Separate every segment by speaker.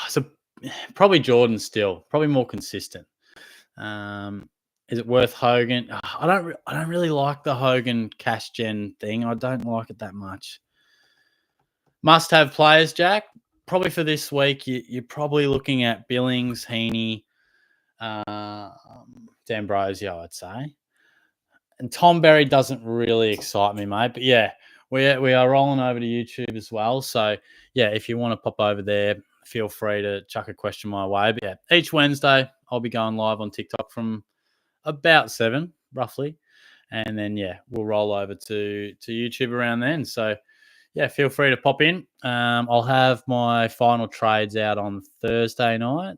Speaker 1: So probably Jordan still, probably more consistent. Is it worth Hogan? I don't really like the Hogan cash gen thing. I don't like it that much. Must have players, Jack. Probably for this week, you're probably looking at Billings, Heaney, D'Ambrosio, I'd say. And Tom Berry doesn't really excite me, mate. But yeah, we are rolling over to YouTube as well. So yeah, if you want to pop over there, feel free to chuck a question my way. But yeah, each Wednesday I'll be going live on TikTok from about 7, roughly. And then yeah, we'll roll over to YouTube around then. So yeah, feel free to pop in. I'll have my final trades out on Thursday night.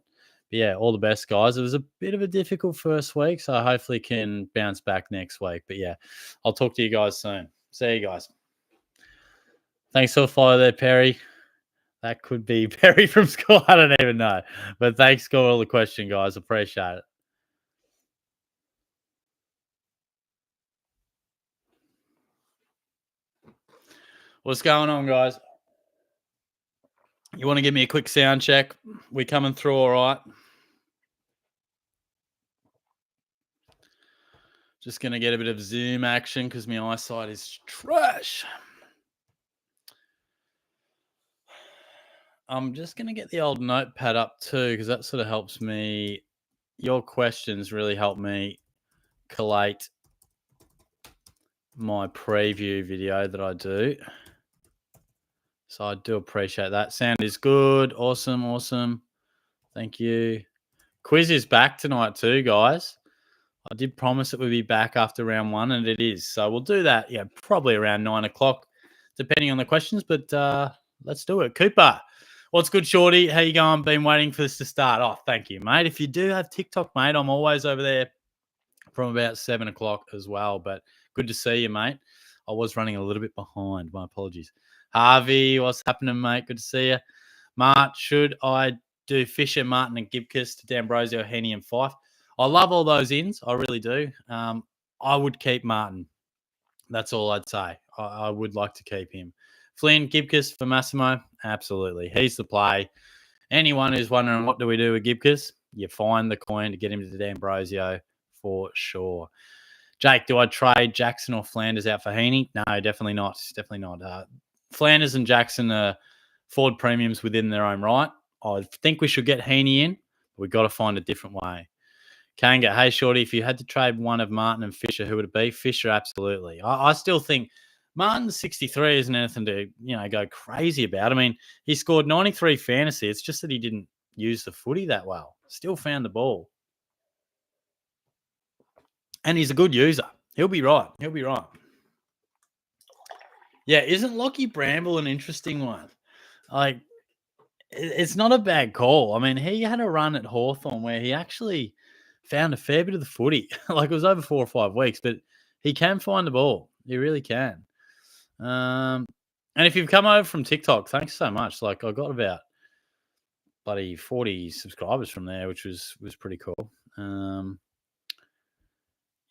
Speaker 1: But yeah, all the best, guys. It was a bit of a difficult first week, so hopefully can bounce back next week. But yeah, I'll talk to you guys soon. See you guys. Thanks for the follow there, Perry. That could be Perry from school. I don't even know. But thanks for all the question, guys. Appreciate it. What's going on, guys? You want to give me a quick sound check? We coming through all right? Just going to get a bit of Zoom action because my eyesight is trash. I'm just going to get the old notepad up too because that sort of helps me. Your questions really help me collate my preview video that I do. So I do appreciate that. Sound is good. Awesome. Thank you. Quiz is back tonight too, guys. I did promise it would be back after round 1, and it is. So we'll do that, yeah, probably around 9 o'clock, depending on the questions. But let's do it. Cooper, what's good, Shorty? How you going? Been waiting for this to start. Oh, thank you, mate. If you do have TikTok, mate, I'm always over there from about 7 o'clock as well. But good to see you, mate. I was running a little bit behind. My apologies. Harvey, what's happening, mate? Good to see you. Mart, should I do Fisher, Martin, and Gibcus to D'Ambrosio, Heaney, and Fife? I love all those ins. I really do. I would keep Martin. That's all I'd say. I would like to keep him. Flynn, Gibcus for Massimo? Absolutely. He's the play. Anyone who's wondering what do we do with Gibcus, you find the coin to get him to D'Ambrosio for sure. Jake, do I trade Jackson or Flanders out for Heaney? No, definitely not. Definitely not. Flanders and Jackson are forward premiums within their own right. I think we should get Heaney in. But we've got to find a different way. Kanga, hey, Shorty, if you had to trade one of Martin and Fisher, who would it be? Fisher, absolutely. I still think Martin's 63 isn't anything to, go crazy about. I mean, he scored 93 fantasy. It's just that he didn't use the footy that well. Still found the ball. And he's a good user. He'll be right. Yeah, isn't Lockie Bramble an interesting one? Like, it's not a bad call. I mean, he had a run at Hawthorn where he actually found a fair bit of the footy. Like, it was over 4 or 5 weeks, but he can find the ball. He really can. And if you've come over from TikTok, thanks so much. Like, I got about bloody 40 subscribers from there, which was pretty cool.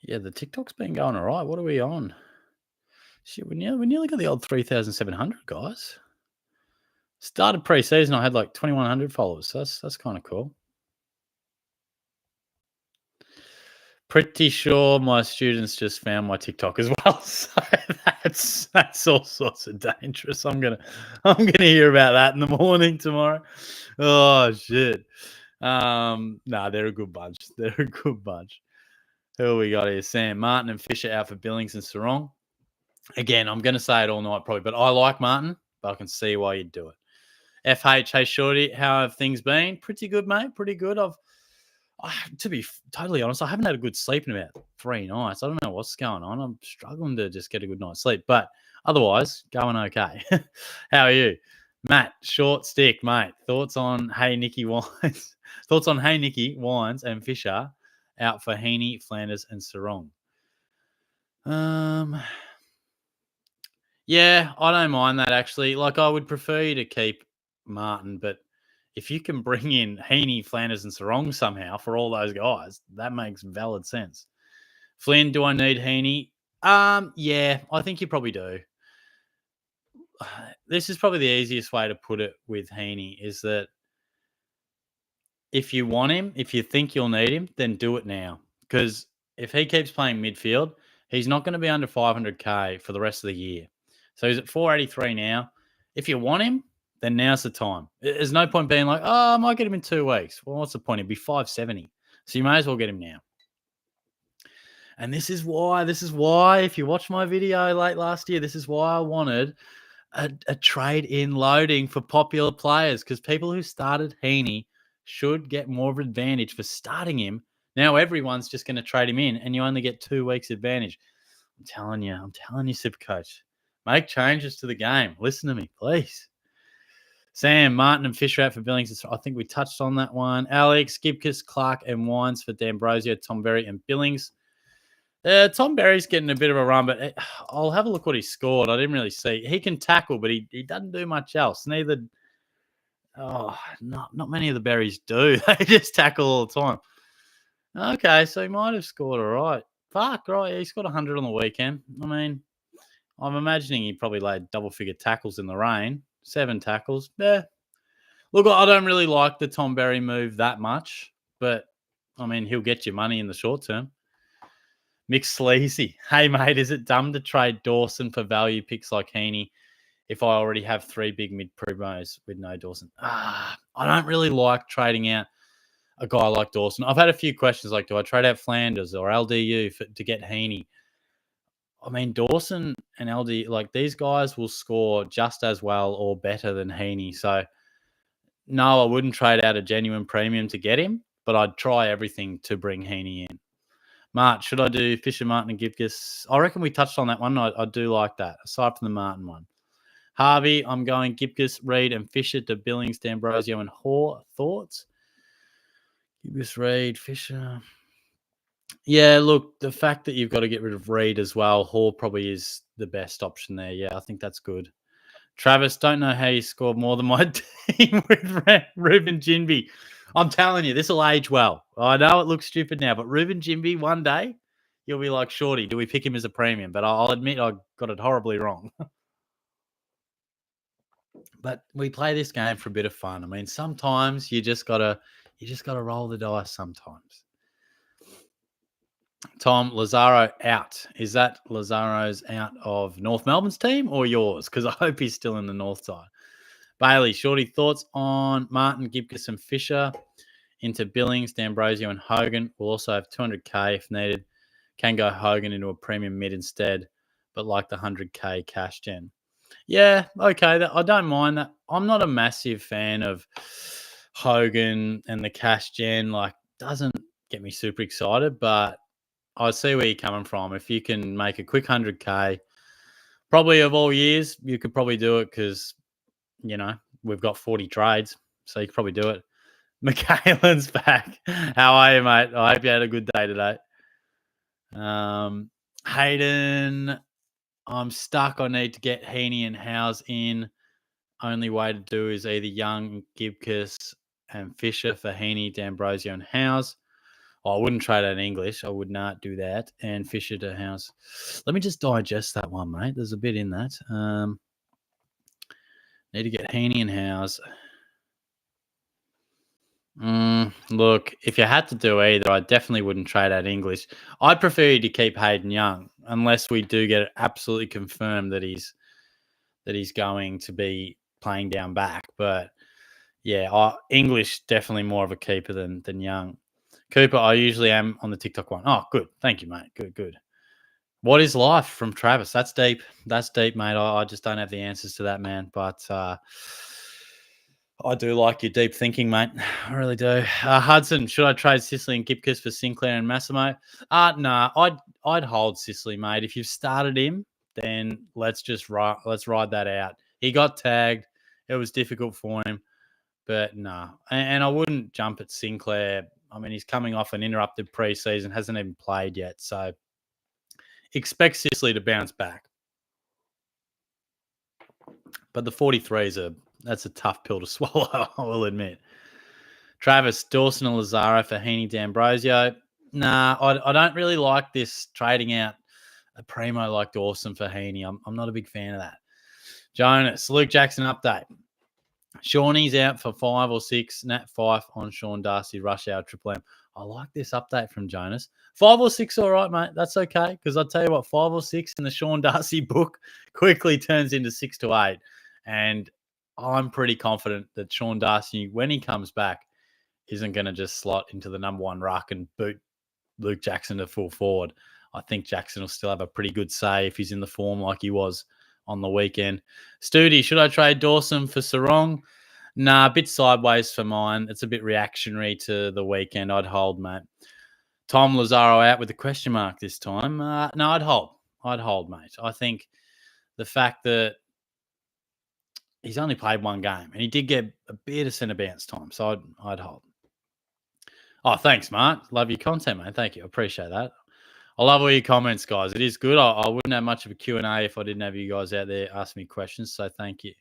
Speaker 1: Yeah, the TikTok's been going all right. What are we on? Shit, we nearly got the old 3,700, guys. Started pre-season, I had like 2,100 followers. So that's kind of cool. Pretty sure my students just found my TikTok as well. So that's all sorts of dangerous. I'm gonna hear about that in the morning tomorrow. Oh shit. They're a good bunch. Who we got here? Sam, Martin, and Fisher out for Billings and Sarong. Again, I'm gonna say it all night probably, but I like Martin, but I can see why you'd do it. FH, hey Shorty, how have things been? Pretty good, mate. Pretty good. To be totally honest, I haven't had a good sleep in about 3 nights. I don't know what's going on. I'm struggling to just get a good night's sleep, but otherwise, going okay. How are you? Matt, short stick, mate. Thoughts on Hey Nicky Wines? Wines, and Fisher out for Heaney, Flanders, and Sarong. Yeah, I don't mind that actually. Like, I would prefer you to keep Martin, but if you can bring in Heaney, Flanders, and Sarong somehow for all those guys, that makes valid sense. Flynn, do I need Heaney? Yeah, I think you probably do. This is probably the easiest way to put it with Heaney is that if you want him, if you think you'll need him, then do it now. Because if he keeps playing midfield, he's not going to be under 500K for the rest of the year. So he's at 483 now. If you want him, then now's the time. There's no point being like, oh, I might get him in 2 weeks. Well, what's the point? He'd be 570. So you may as well get him now. And this is why, if you watched my video late last year, this is why I wanted a trade in loading for popular players, because people who started Heaney should get more of an advantage for starting him. Now everyone's just going to trade him in, and you only get 2 weeks advantage. I'm telling you, SuperCoach. Make changes to the game. Listen to me, please. Sam, Martin, and Fisher out for Billings. I think we touched on that one. Alex, Gibcus, Clark, and Wines for D'Ambrosio, Tom Berry, and Billings. Tom Berry's getting a bit of a run, but I'll have a look what he scored. I didn't really see. He can tackle, but he doesn't do much else. Neither. Not many of the Berries do. They just tackle all the time. Okay, so he might have scored all right. Fuck, right. He scored 100 on the weekend. I mean, I'm imagining he probably laid double-figure tackles in the rain. 7 tackles. Yeah. Look, I don't really like the Tom Berry move that much, but, I mean, he'll get you money in the short term. Mick Sleazy. Hey, mate, is it dumb to trade Dawson for value picks like Heaney if I already have 3 big mid-promos with no Dawson? I don't really like trading out a guy like Dawson. I've had a few questions like, do I trade out Flanders or LDU to get Heaney? I mean, Dawson and LD, like these guys will score just as well or better than Heaney. So, no, I wouldn't trade out a genuine premium to get him, but I'd try everything to bring Heaney in. Mart, should I do Fisher, Martin, and Gibcus? I reckon we touched on that one. I do like that, aside from the Martin one. Harvey, I'm going Gibcus, Reed, and Fisher to Billings, D'Ambrosio, and Hoare. Thoughts? Gibcus, Reed, Fisher. Yeah, look, the fact that you've got to get rid of Reed as well, Hoare probably is the best option there. Yeah, I think that's good. Travis, don't know how you scored more than my team with Ruben Jinby. I'm telling you, this will age well. I know it looks stupid now, but Ruben Jinby, one day, you'll be like, Shorty, do we pick him as a premium? But I'll admit I got it horribly wrong. But we play this game for a bit of fun. I mean, sometimes you just gotta roll the dice sometimes. Tom, Lazaro out. Is that Lazaro's out of North Melbourne's team or yours? Because I hope he's still in the North side. Bailey, Shorty, thoughts on Martin, Gibcus, and Fisher into Billings, D'Ambrosio, and Hogan. We'll also have 200K if needed. Can go Hogan into a premium mid instead, but like the 100K cash gen. Yeah, okay. I don't mind that. I'm not a massive fan of Hogan and the cash gen. Like, doesn't get me super excited, but I see where you're coming from. If you can make a quick 100K, probably of all years, you could probably do it because, you know, we've got 40 trades, so you could probably do it. Michaelan's back. How are you, mate? I hope you had a good day today. Hayden, I'm stuck. I need to get Heaney and Howes in. Only way to do is either Young, Gibcus, and Fisher for Heaney, D'Ambrosio, and Howes. I wouldn't trade out in English. I would not do that. And Fisher to House. Let me just digest that one, mate. There's a bit in that. Need to get Heaney and House. Look, if you had to do either, I definitely wouldn't trade out English. I'd prefer you to keep Hayden Young, unless we do get it absolutely confirmed that he's going to be playing down back. But yeah, English definitely more of a keeper than Young. Cooper, I usually am on the TikTok one. Oh, good. Thank you, mate. Good. What is life from Travis? That's deep. That's deep, mate. I just don't have the answers to that, man. But I do like your deep thinking, mate. I really do. Hudson, should I trade Sicily and Gibcus for Sinclair and Massimo? Nah, I'd hold Sicily, mate. If you've started him, then let's ride that out. He got tagged. It was difficult for him. But no, and I wouldn't jump at Sinclair. I mean, he's coming off an interrupted preseason, hasn't even played yet. So expect Sicily to bounce back. But the 43 that's a tough pill to swallow, I will admit. Travis, Dawson and Lazaro for Heaney, D'Ambrosio. Nah, I don't really like this trading out a primo like Dawson for Heaney. I'm not a big fan of that. Jonas, Luke Jackson update. Shawnee's out for 5 or 6. Nat Fife on Sean Darcy, rush hour, Triple M. I like this update from Jonas. 5 or 6, all right, mate. That's okay. Because I'll tell you what, 5 or 6 in the Sean Darcy book quickly turns into 6 to 8. And I'm pretty confident that Sean Darcy, when he comes back, isn't going to just slot into the number one ruck and boot Luke Jackson to full forward. I think Jackson will still have a pretty good say if he's in the form like he was on the weekend. Studi, should I trade Dawson for Sarong? Nah, a bit sideways for mine. It's a bit reactionary to the weekend. I'd hold, mate. Tom Lazaro out with a question mark this time. No, I'd hold. I'd hold, mate. I think the fact that he's only played one game and he did get a bit of centre bounce time, so I'd hold. Oh, thanks, Mark. Love your content, mate. Thank you. I appreciate that. I love all your comments, guys. It is good. I wouldn't have much of a Q&A if I didn't have you guys out there asking me questions, so thank you.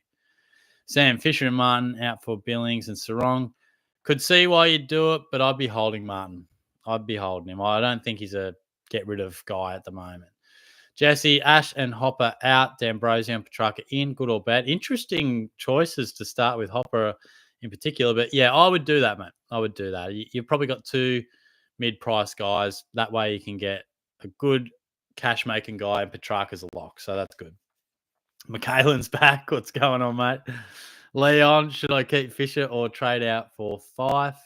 Speaker 1: Sam, Fisher and Martin out for Billings and Sarong. Could see why you'd do it, but I'd be holding Martin. I'd be holding him. I don't think he's a get-rid-of guy at the moment. Jesse, Ash and Hopper out. D'Ambrosio and Petrarca in. Good or bad. Interesting choices to start with Hopper in particular. But, yeah, I would do that, mate. I would do that. You've probably got two mid-price guys. That way you can get a good cash-making guy, and Petrarca's a lock. So that's good. Michaelin's back. What's going on, mate? Leon, should I keep Fisher or trade out for Fife?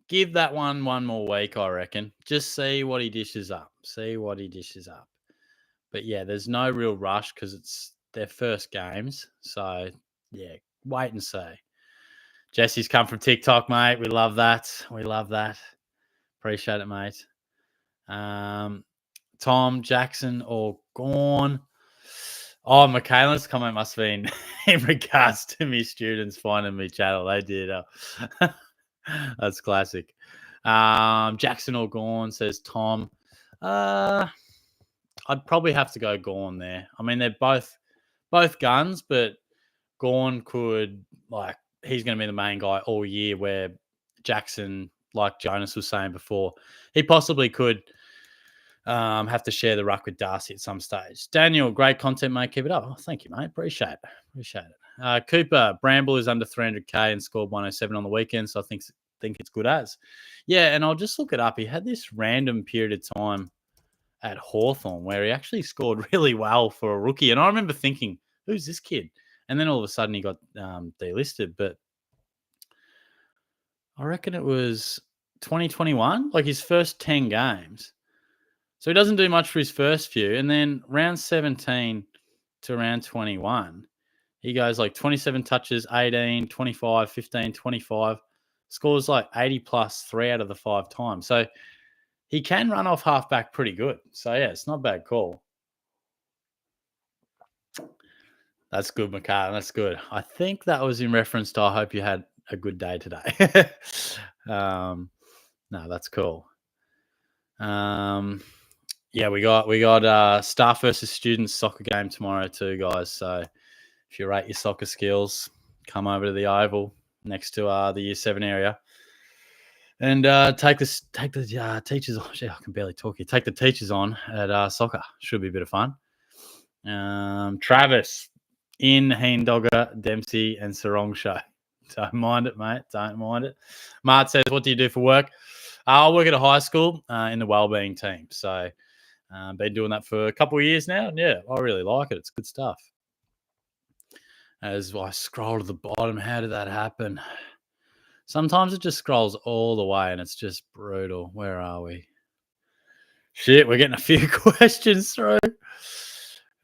Speaker 1: Give that one more week, I reckon. Just see what he dishes up. But, yeah, there's no real rush because it's their first games. So, yeah, wait and see. Jesse's come from TikTok, mate. We love that. Appreciate it, mate. Tom, Jackson, or Gorn. Oh, Michaelin's comment must have been in regards to me students finding me channel. They did. That's classic. Jackson or Gorn, says Tom. I'd probably have to go Gorn there. I mean, they're both guns, but Gorn could, he's going to be the main guy all year, where Jackson, like Jonas was saying before, he possibly could have to share the ruck with Darcy at some stage. Daniel, great content, mate. Keep it up. Oh, thank you, mate. Appreciate it. Cooper, Bramble is under 300K and scored 107 on the weekend, so I think it's good as. Yeah, and I'll just look it up. He had this random period of time at Hawthorn where he actually scored really well for a rookie, and I remember thinking, who's this kid? And then all of a sudden he got delisted, but I reckon it was 2021, like his first 10 games. So he doesn't do much for his first few. And then round 17 to round 21, he goes like 27 touches, 18, 25, 15, 25, scores like 80 plus 3 out of the 5 times. So he can run off halfback pretty good. So, yeah, it's not a bad call. That's good, McCartan. That's good. I think that was in reference to I hope you had a good day today. No, that's cool. Yeah, we got staff versus students soccer game tomorrow too, guys. So if you rate your soccer skills, come over to the Oval next to the Year 7 area and take the teachers on. Gee, I can barely talk here. Take the teachers on at soccer. Should be a bit of fun. Travis in Heen Dogger, Dempsey and Sarong show. Don't mind it, mate. Don't mind it. Mart says, what do you do for work? I work at a high school in the wellbeing team. So been doing that for a couple of years now. And yeah, I really like it. It's good stuff. As I scroll to the bottom, how did that happen? Sometimes it just scrolls all the way and it's just brutal. Where are we? Shit, we're getting a few questions through.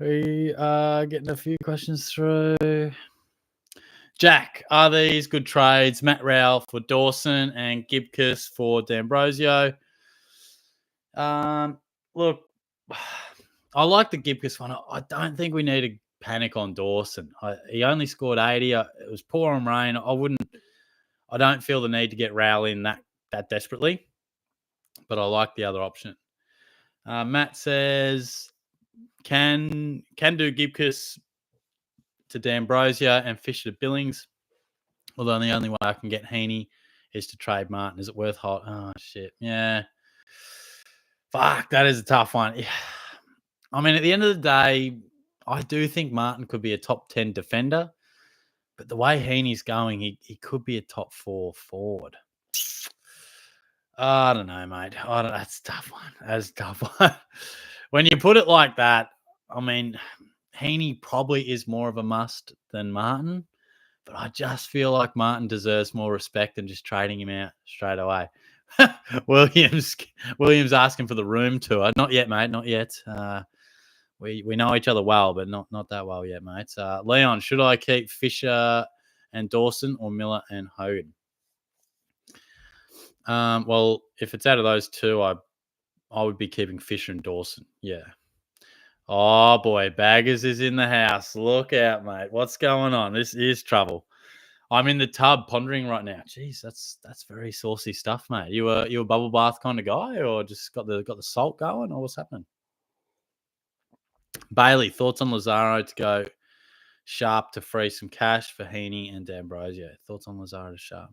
Speaker 1: We are getting a few questions through. Jack, are these good trades? Matt Rowell for Dawson and Gibcus for D'Ambrosio. Look, I like the Gibcus one. I don't think we need to panic on Dawson. He only scored 80. It was poor on rain. I don't feel the need to get Rowell in that desperately, but I like the other option. Matt says, can do Gibcus to D'Ambrosio and Fisher to Billings. Although the only way I can get Heaney is to trade Martin. Is it worth hot? Oh, shit. Yeah. Fuck, that is a tough one. I mean, at the end of the day, I do think Martin could be a top 10 defender, but the way Heaney's going, he could be a top 4 forward. I don't know, mate. That's a tough one. That's a tough one. When you put it like that, I mean, Heaney probably is more of a must than Martin, but I just feel like Martin deserves more respect than just trading him out straight away. Williams Williams asking for the room tour. Not yet, mate. Not yet. We know each other well, but not that well yet, mate. Leon, should I keep Fisher and Dawson or Miller and Hogan? Well, if it's out of those two, I would be keeping Fisher and Dawson. Yeah. Oh boy, Baggers is in the house. Look out, mate. What's going on? This is trouble. I'm in the tub pondering right now. Jeez, that's very saucy stuff, mate. You a bubble bath kind of guy, or just got the salt going, or what's happening? Bailey, thoughts on Lazaro to go Sharp to free some cash for Heaney and D'Ambrosio? Thoughts on Lazaro to Sharp?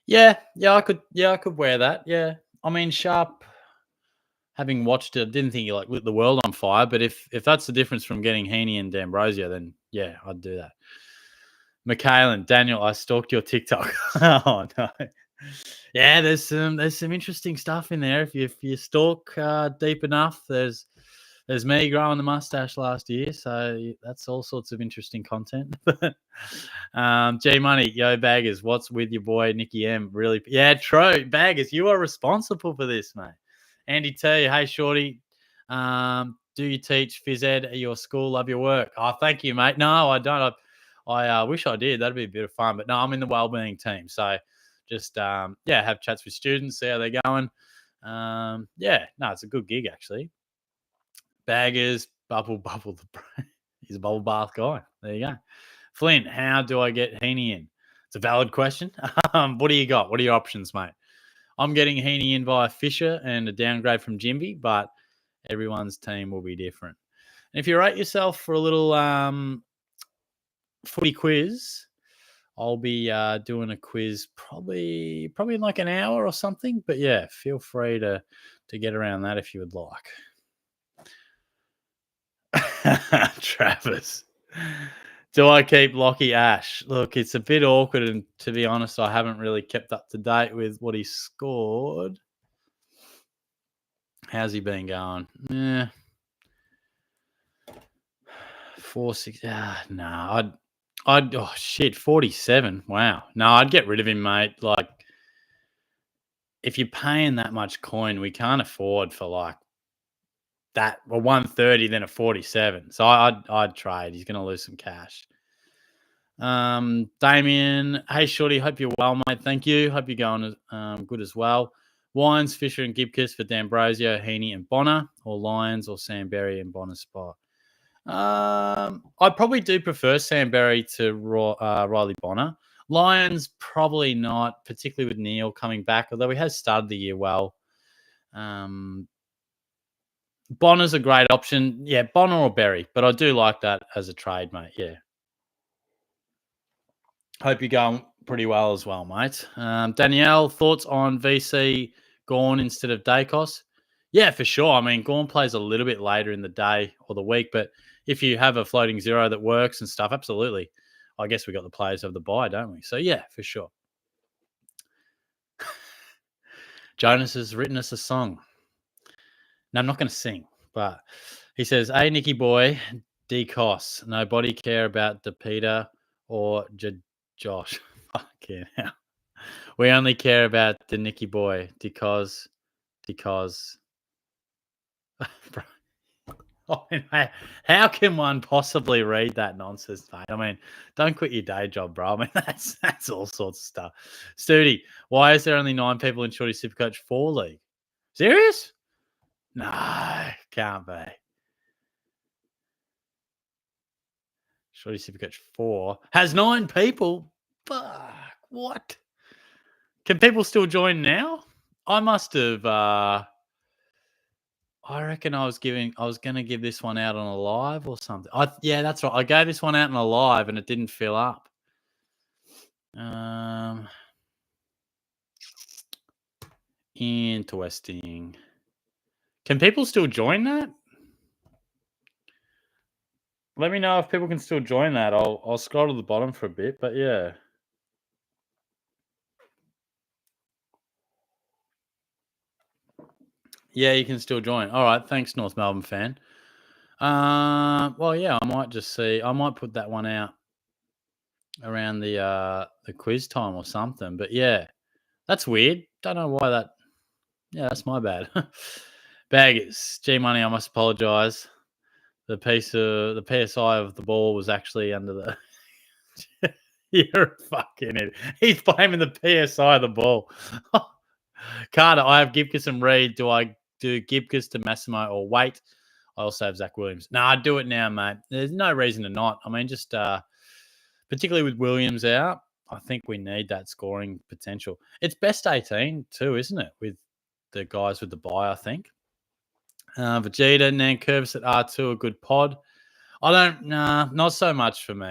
Speaker 1: Yeah, I could wear that. Yeah, I mean Sharp. Having watched it, didn't think he lit the world on fire. But if that's the difference from getting Heaney and D'Ambrosio, then yeah, I'd do that. Michaelan, Daniel, I stalked your TikTok. Oh no. Yeah, there's some interesting stuff in there. If you stalk deep enough, there's me growing the mustache last year, so that's all sorts of interesting content. G Money, yo Baggers, what's with your boy Nicky M? Really? Yeah, true. Baggers, you are responsible for this, mate. Andy T, hey Shorty, do you teach phys ed at your school? Love your work. Oh, thank you, mate. No, I don't. I wish I did. That'd be a bit of fun. But no, I'm in the wellbeing team, so just have chats with students, see how they're going. No, it's a good gig actually. Baggers, bubble the brain. He's a bubble bath guy. There you go. Flynn, how do I get Heaney in? It's a valid question. What do you got? What are your options, mate? I'm getting Heaney in via Fisher and a downgrade from Jimby, but everyone's team will be different. And if you rate yourself for a little footy quiz, I'll be doing a quiz probably in like an hour or something. But yeah, feel free to get around that if you would like. Travis. Do I keep Lockie Ash? Look, it's a bit awkward, and to be honest, I haven't really kept up to date with what he scored. How's he been going? Yeah. 4-6. No, I'd 47. Wow. No, I'd get rid of him, mate. Like, if you're paying that much coin, we can't afford for like that. Well, 130, then a 47. So I'd trade. He's going to lose some cash. Damien, hey Shorty, hope you're well, mate. Thank you. Hope you're going good as well. Wines, Fisher, and Gibkiss for D'Ambrosio, Heaney, and Bonner, or Lyons or Sam Berry in Bonner's spot. I probably do prefer Sam Berry to Riley Bonner. Lyons, probably not, particularly with Neil coming back, although he has started the year well. Bonner's a great option. Yeah, Bonner or Berry, but I do like that as a trade, mate. Yeah. Hope you're going pretty well as well, mate. Danielle, thoughts on VC Gorn instead of Dacos? Yeah, for sure. I mean, Gorn plays a little bit later in the day or the week, but if you have a floating zero that works and stuff, absolutely. I guess we got the players of the buy, don't we? So, yeah, for sure. Jonas has written us a song. Now, I'm not going to sing, but he says, hey, Nicky boy, Decos. Nobody care about DePeter or Josh. Fucking hell. We only care about the Nicky boy because I mean, how can one possibly read that nonsense, mate? I mean, don't quit your day job, bro. I mean, that's all sorts of stuff. Studi, why is there only 9 people in Shorty Supercoach 4 league? Serious? No, can't be. Shorty Supercoach 4 has 9 people. Fuck, what? Can people still join now? I must have. I reckon I was going to give this one out on a live or something. Yeah, that's right. I gave this one out on a live and it didn't fill up. Interesting. Can people still join that? Let me know if people can still join that. I'll scroll to the bottom for a bit, but yeah. Yeah, you can still join. All right, thanks, North Melbourne fan. Well, yeah, I might just see. I might put that one out around the quiz time or something. But yeah, that's weird. Don't know why that. Yeah, that's my bad. Baggers, G Money. I must apologise. The piece of the PSI of the ball was actually under the. You're a fucking idiot. He's blaming the PSI of the ball. Carter, I have Gibcus and Reed. Do I do Gibcus to Massimo or wait? I also have Zach Williams. No, I'd do it now, mate. There's no reason to not. I mean, just particularly with Williams out, I think we need that scoring potential. It's best 18 too, isn't it? With the guys with the bye, I think. Vegeta, Nankervis at R2, a good pod. Not so much for me.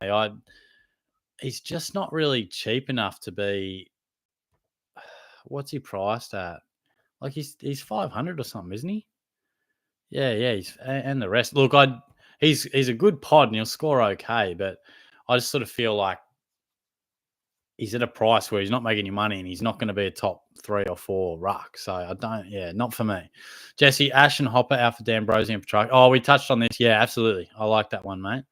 Speaker 1: He's just not really cheap enough to be. What's he priced at? Like he's 500 or something, isn't he? Yeah. He's and the rest. Look, he's a good pod and he'll score okay, but I just sort of feel like he's at a price where he's not making any money and he's not going to be a top 3 or 4 ruck. So I don't. Yeah, not for me. Jesse, Ash and Hopper out for D'Ambrosio and Petrarch. Oh, we touched on this. Yeah, absolutely. I like that one, mate.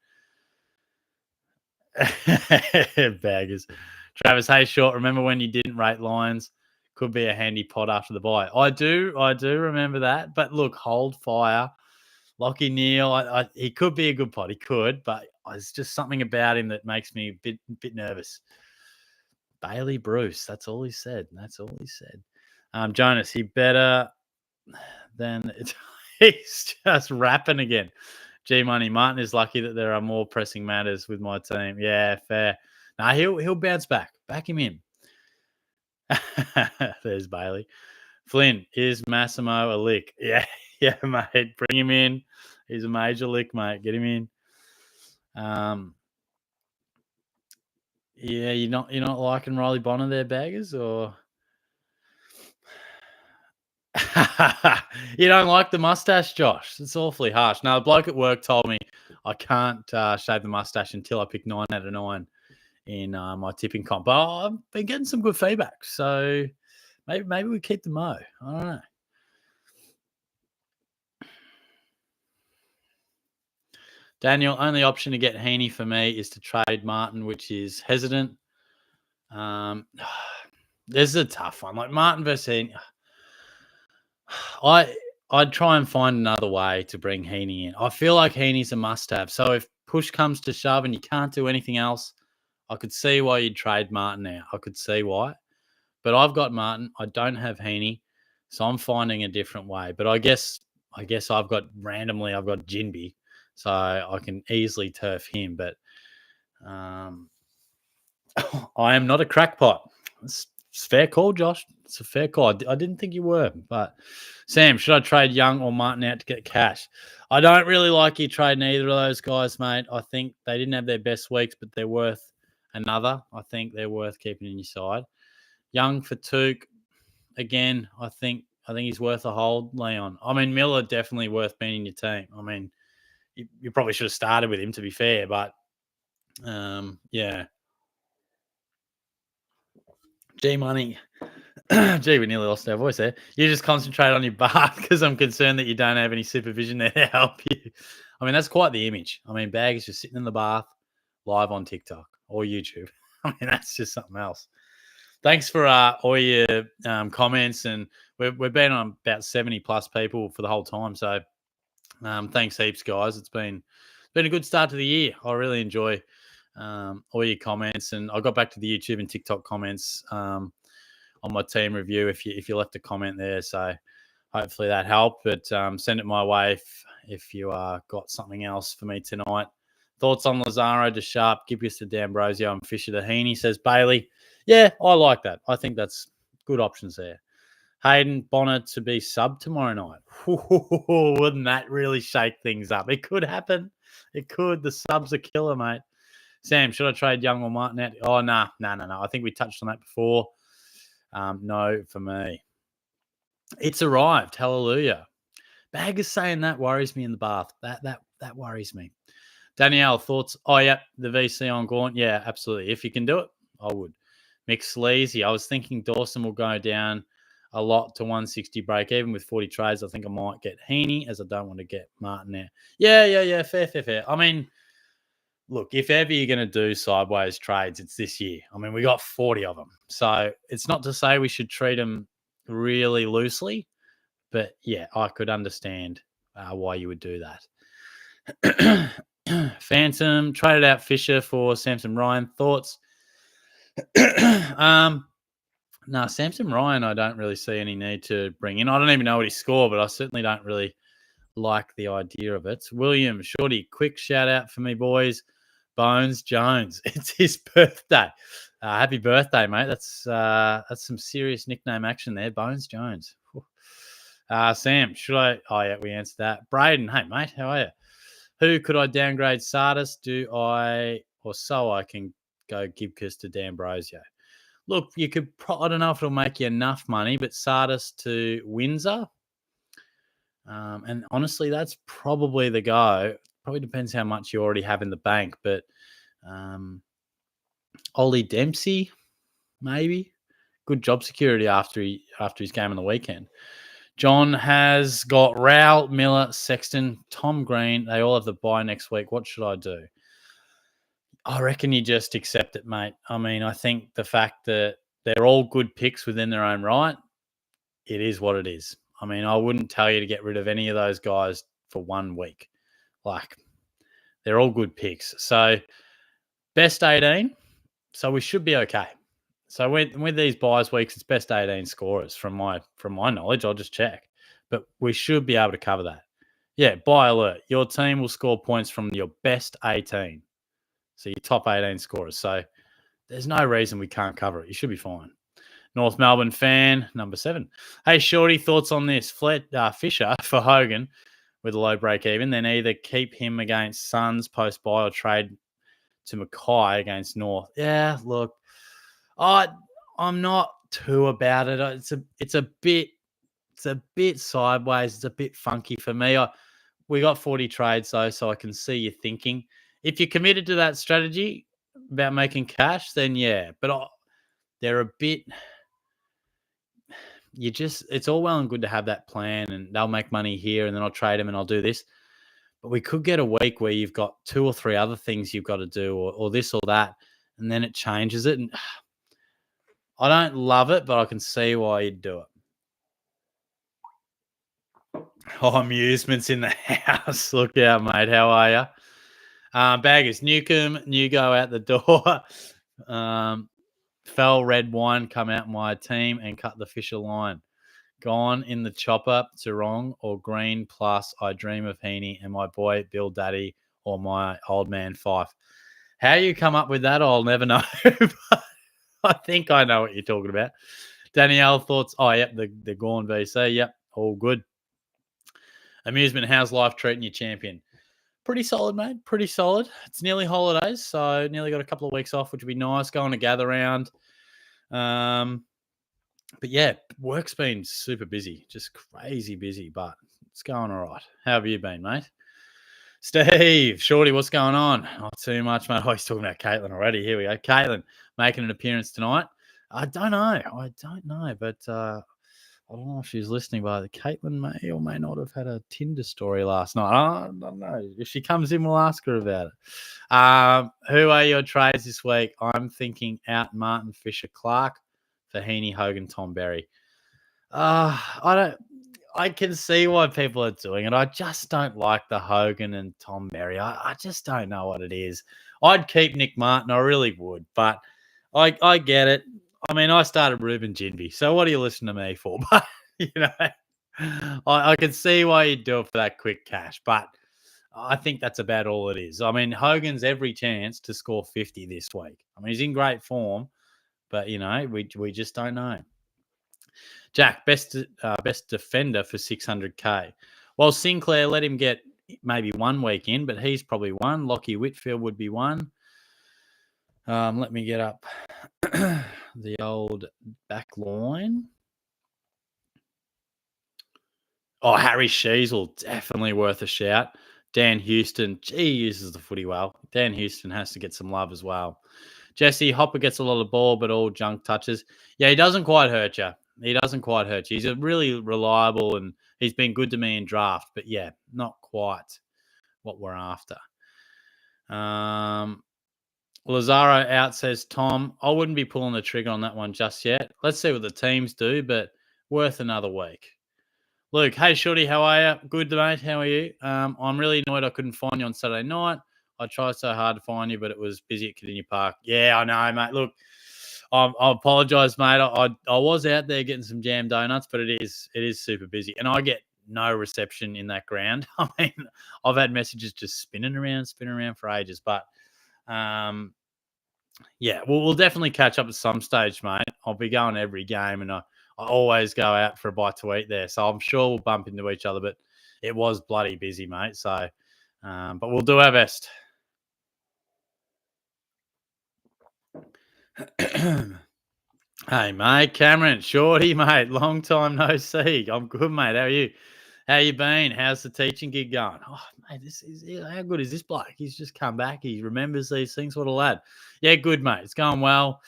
Speaker 1: Baggers. Travis, hey, short. Remember when you didn't rate Lions? Could be a handy pod after the bye. I do remember that. But look, hold fire. Lockie Neal, he could be a good pod. He could, but there's just something about him that makes me a bit nervous. Bailey Bruce. That's all he said. Jonas, he better than he's just rapping again. G Money Martin is lucky that there are more pressing matters with my team. Yeah, fair. Nah, he'll bounce back. Back him in. There's Bailey. Flynn, is Massimo a lick? Yeah, mate. Bring him in. He's a major lick, mate. Get him in. Yeah, you're not liking Riley Bonner there, baggers, or you don't like the mustache, Josh? It's awfully harsh. Now, the bloke at work told me I can't shave the mustache until I pick 9 out of 9 in my tipping comp. But I've been getting some good feedback, so maybe we keep the mo. I don't know. Daniel, only option to get Heaney for me is to trade Martin, which is hesitant. This is a tough one. Like Martin versus Heaney. I'd try and find another way to bring Heaney in. I feel like Heaney's a must-have. So if push comes to shove and you can't do anything else, I could see why you'd trade Martin out. I could see why. But I've got Martin. I don't have Heaney. So I'm finding a different way. But I guess I've got Jinby. So I can easily turf him. But I am not a crackpot. It's fair call, Josh. It's a fair call. I didn't think you were. But Sam, should I trade Young or Martin out to get cash? I don't really like you trading either of those guys, mate. I think they didn't have their best weeks, but they're worth another. I think they're worth keeping in your side. Young for Took, again, I think he's worth a hold, Leon. I mean, Miller definitely worth being in your team. I mean, you probably should have started with him, to be fair, but yeah. G Money. Gee, we nearly lost our voice there. You just concentrate on your bar because I'm concerned that you don't have any supervision there to help you. I mean, that's quite the image. I mean, Bag is just sitting in the bath live on TikTok or YouTube. I mean, that's just something else. Thanks for all your comments, and we've been on about 70 plus people for the whole time. So thanks heaps, guys. It's been a good start to the year. I really enjoy all your comments, and I got back to the YouTube and TikTok comments on my team review if you left a comment there. So hopefully that helped. But send it my way if you got something else for me tonight. Thoughts on Lazaro to Sharp, Gibcus to D'Ambrosio, and Fisher to Heaney, says Bailey. Yeah, I like that. I think that's good options there. Hayden Bonner to be sub tomorrow night. Wouldn't that really shake things up? It could happen. It could. The sub's a killer, mate. Sam, should I trade Young or Martin out? Oh, no. I think we touched on that before. No for me. It's arrived. Hallelujah. Bag is saying that worries me in the bath. That worries me. Danielle, thoughts? Oh, yeah, the VC on Gaunt. Yeah, absolutely. If you can do it, I would. Mick Sleazy. I was thinking Dawson will go down a lot to 160 break even with 40 trades. I think I might get Heaney as I don't want to get Martin there. Yeah. Fair. I mean, look, if ever you're going to do sideways trades, it's this year. I mean, we got 40 of them. So it's not to say we should treat them really loosely, but yeah, I could understand why you would do that. Phantom traded out Fisher for Samson Ryan. Thoughts? No, Samson Ryan, I don't really see any need to bring in. I don't even know what he scored, but I certainly don't really like the idea of it. William Shorty, quick shout out for me, boys. Bones Jones. It's his birthday. Happy birthday, mate. That's some serious nickname action there. Bones Jones. Sam, should I? Oh, yeah, we answered that. Braden, hey, mate, how are you? Who could I downgrade? Sardis? I can go Gibcus to D'Ambrosio? Look, you could. I don't know if it'll make you enough money, but Sardis to Windsor. And honestly, that's probably the go. Probably depends how much you already have in the bank, but Ollie Dempsey, maybe good job security after his game on the weekend. John has got Rowell, Miller, Sexton, Tom Green. They all have the bye next week. What should I do? I reckon you just accept it, mate. I mean, I think the fact that they're all good picks within their own right, it is what it is. I mean, I wouldn't tell you to get rid of any of those guys for 1 week. Like, they're all good picks. So, best 18. So we should be okay. So with these buys weeks, it's best 18 scorers from my knowledge. I'll just check, but we should be able to cover that. Yeah, buy alert. Your team will score points from your best 18. So your top 18 scorers. So there's no reason we can't cover it. You should be fine. North Melbourne fan, number 7. Hey, Shorty, thoughts on this? Fisher for Hogan with a low break even, then either keep him against Suns post-buy or trade to Mackay against North. Yeah, look, I'm not too about it. It's a bit sideways. It's a bit funky for me. We got 40 trades though, so I can see you thinking. If you're committed to that strategy about making cash, then yeah. But they're a bit. It's all well and good to have that plan, and they'll make money here, and then I'll trade them, and I'll do this. But we could get a week where you've got 2 or 3 other things you've got to do, or this or that, and then it changes it. And I don't love it, but I can see why you'd do it. Oh, amusements in the house. Look out, mate. How are you? Baggers, Newcomb, Nugo out the door. Fell red wine come out my team and cut the Fisher line. Gone in the chopper, Sarong or Green plus I Dream of Heaney and my boy Bill Daddy or my old man Fife. How you come up with that, I'll never know. But I think I know what you're talking about. Danielle, thoughts? Oh, yep, the Gorn VC. Yep, all good. Amusement, how's life treating you, champion? Pretty solid, mate. Pretty solid. It's nearly holidays, so nearly got a couple of weeks off, which would be nice. Going to gather round. But yeah, work's been super busy, just crazy busy, but it's going all right. How have you been, mate? Steve, Shorty, what's going on? Not too much, mate. Oh, he's talking about Caitlin already. Here we go. Caitlin making an appearance tonight. I don't know, but I don't know if she's listening, but Caitlin may or may not have had a Tinder story last night. I don't know. If she comes in, we'll ask her about it. Who are your trades this week? I'm thinking out Martin Fisher Clark for Heaney, Hogan, Tom Berry. I can see why people are doing it. I just don't like the Hogan and Tom Berry. I just don't know what it is. I'd keep Nick Martin. I really would, but I get it. I mean, I started Ruben Ginby, so what are you listening to me for? But, I can see why you'd do it for that quick cash, but I think that's about all it is. I mean, Hogan's every chance to score 50 this week. I mean, he's in great form, but, we just don't know. Jack, best defender for 600K. Well, Sinclair, let him get maybe 1 week in, but he's probably one. Lockie Whitfield would be one. Let me get up the old back line. Oh, Harry Sheasel, definitely worth a shout. Dan Houston, gee, he uses the footy well. Dan Houston has to get some love as well. Jesse, Hopper gets a lot of ball, but all junk touches. Yeah, he doesn't quite hurt you. He doesn't quite hurt you. He's a really reliable and he's been good to me in draft, but yeah, not quite what we're after. Lazaro out, says Tom. I wouldn't be pulling the trigger on that one just yet. Let's see what the teams do, but worth another week. Luke, hey, Shorty, how are you? Good, mate. How are you? I'm really annoyed I couldn't find you on Saturday night. I tried so hard to find you, but it was busy at Cardinia Park. Yeah, I know, mate. Look, I apologise, mate. I was out there getting some jam donuts, but it is super busy, and I get no reception in that ground. I mean, I've had messages just spinning around for ages, but yeah, we'll definitely catch up at some stage, mate. I'll be going every game, and I always go out for a bite to eat there. So I'm sure we'll bump into each other, but it was bloody busy, mate. So, but we'll do our best. Hey, mate, Cameron, Shorty, mate, long time no see. I'm good, mate. How are you? How you been? How's the teaching gig going? Oh, mate, how good is this bloke? He's just come back. He remembers these things. What a lad. Yeah, good, mate. It's going well.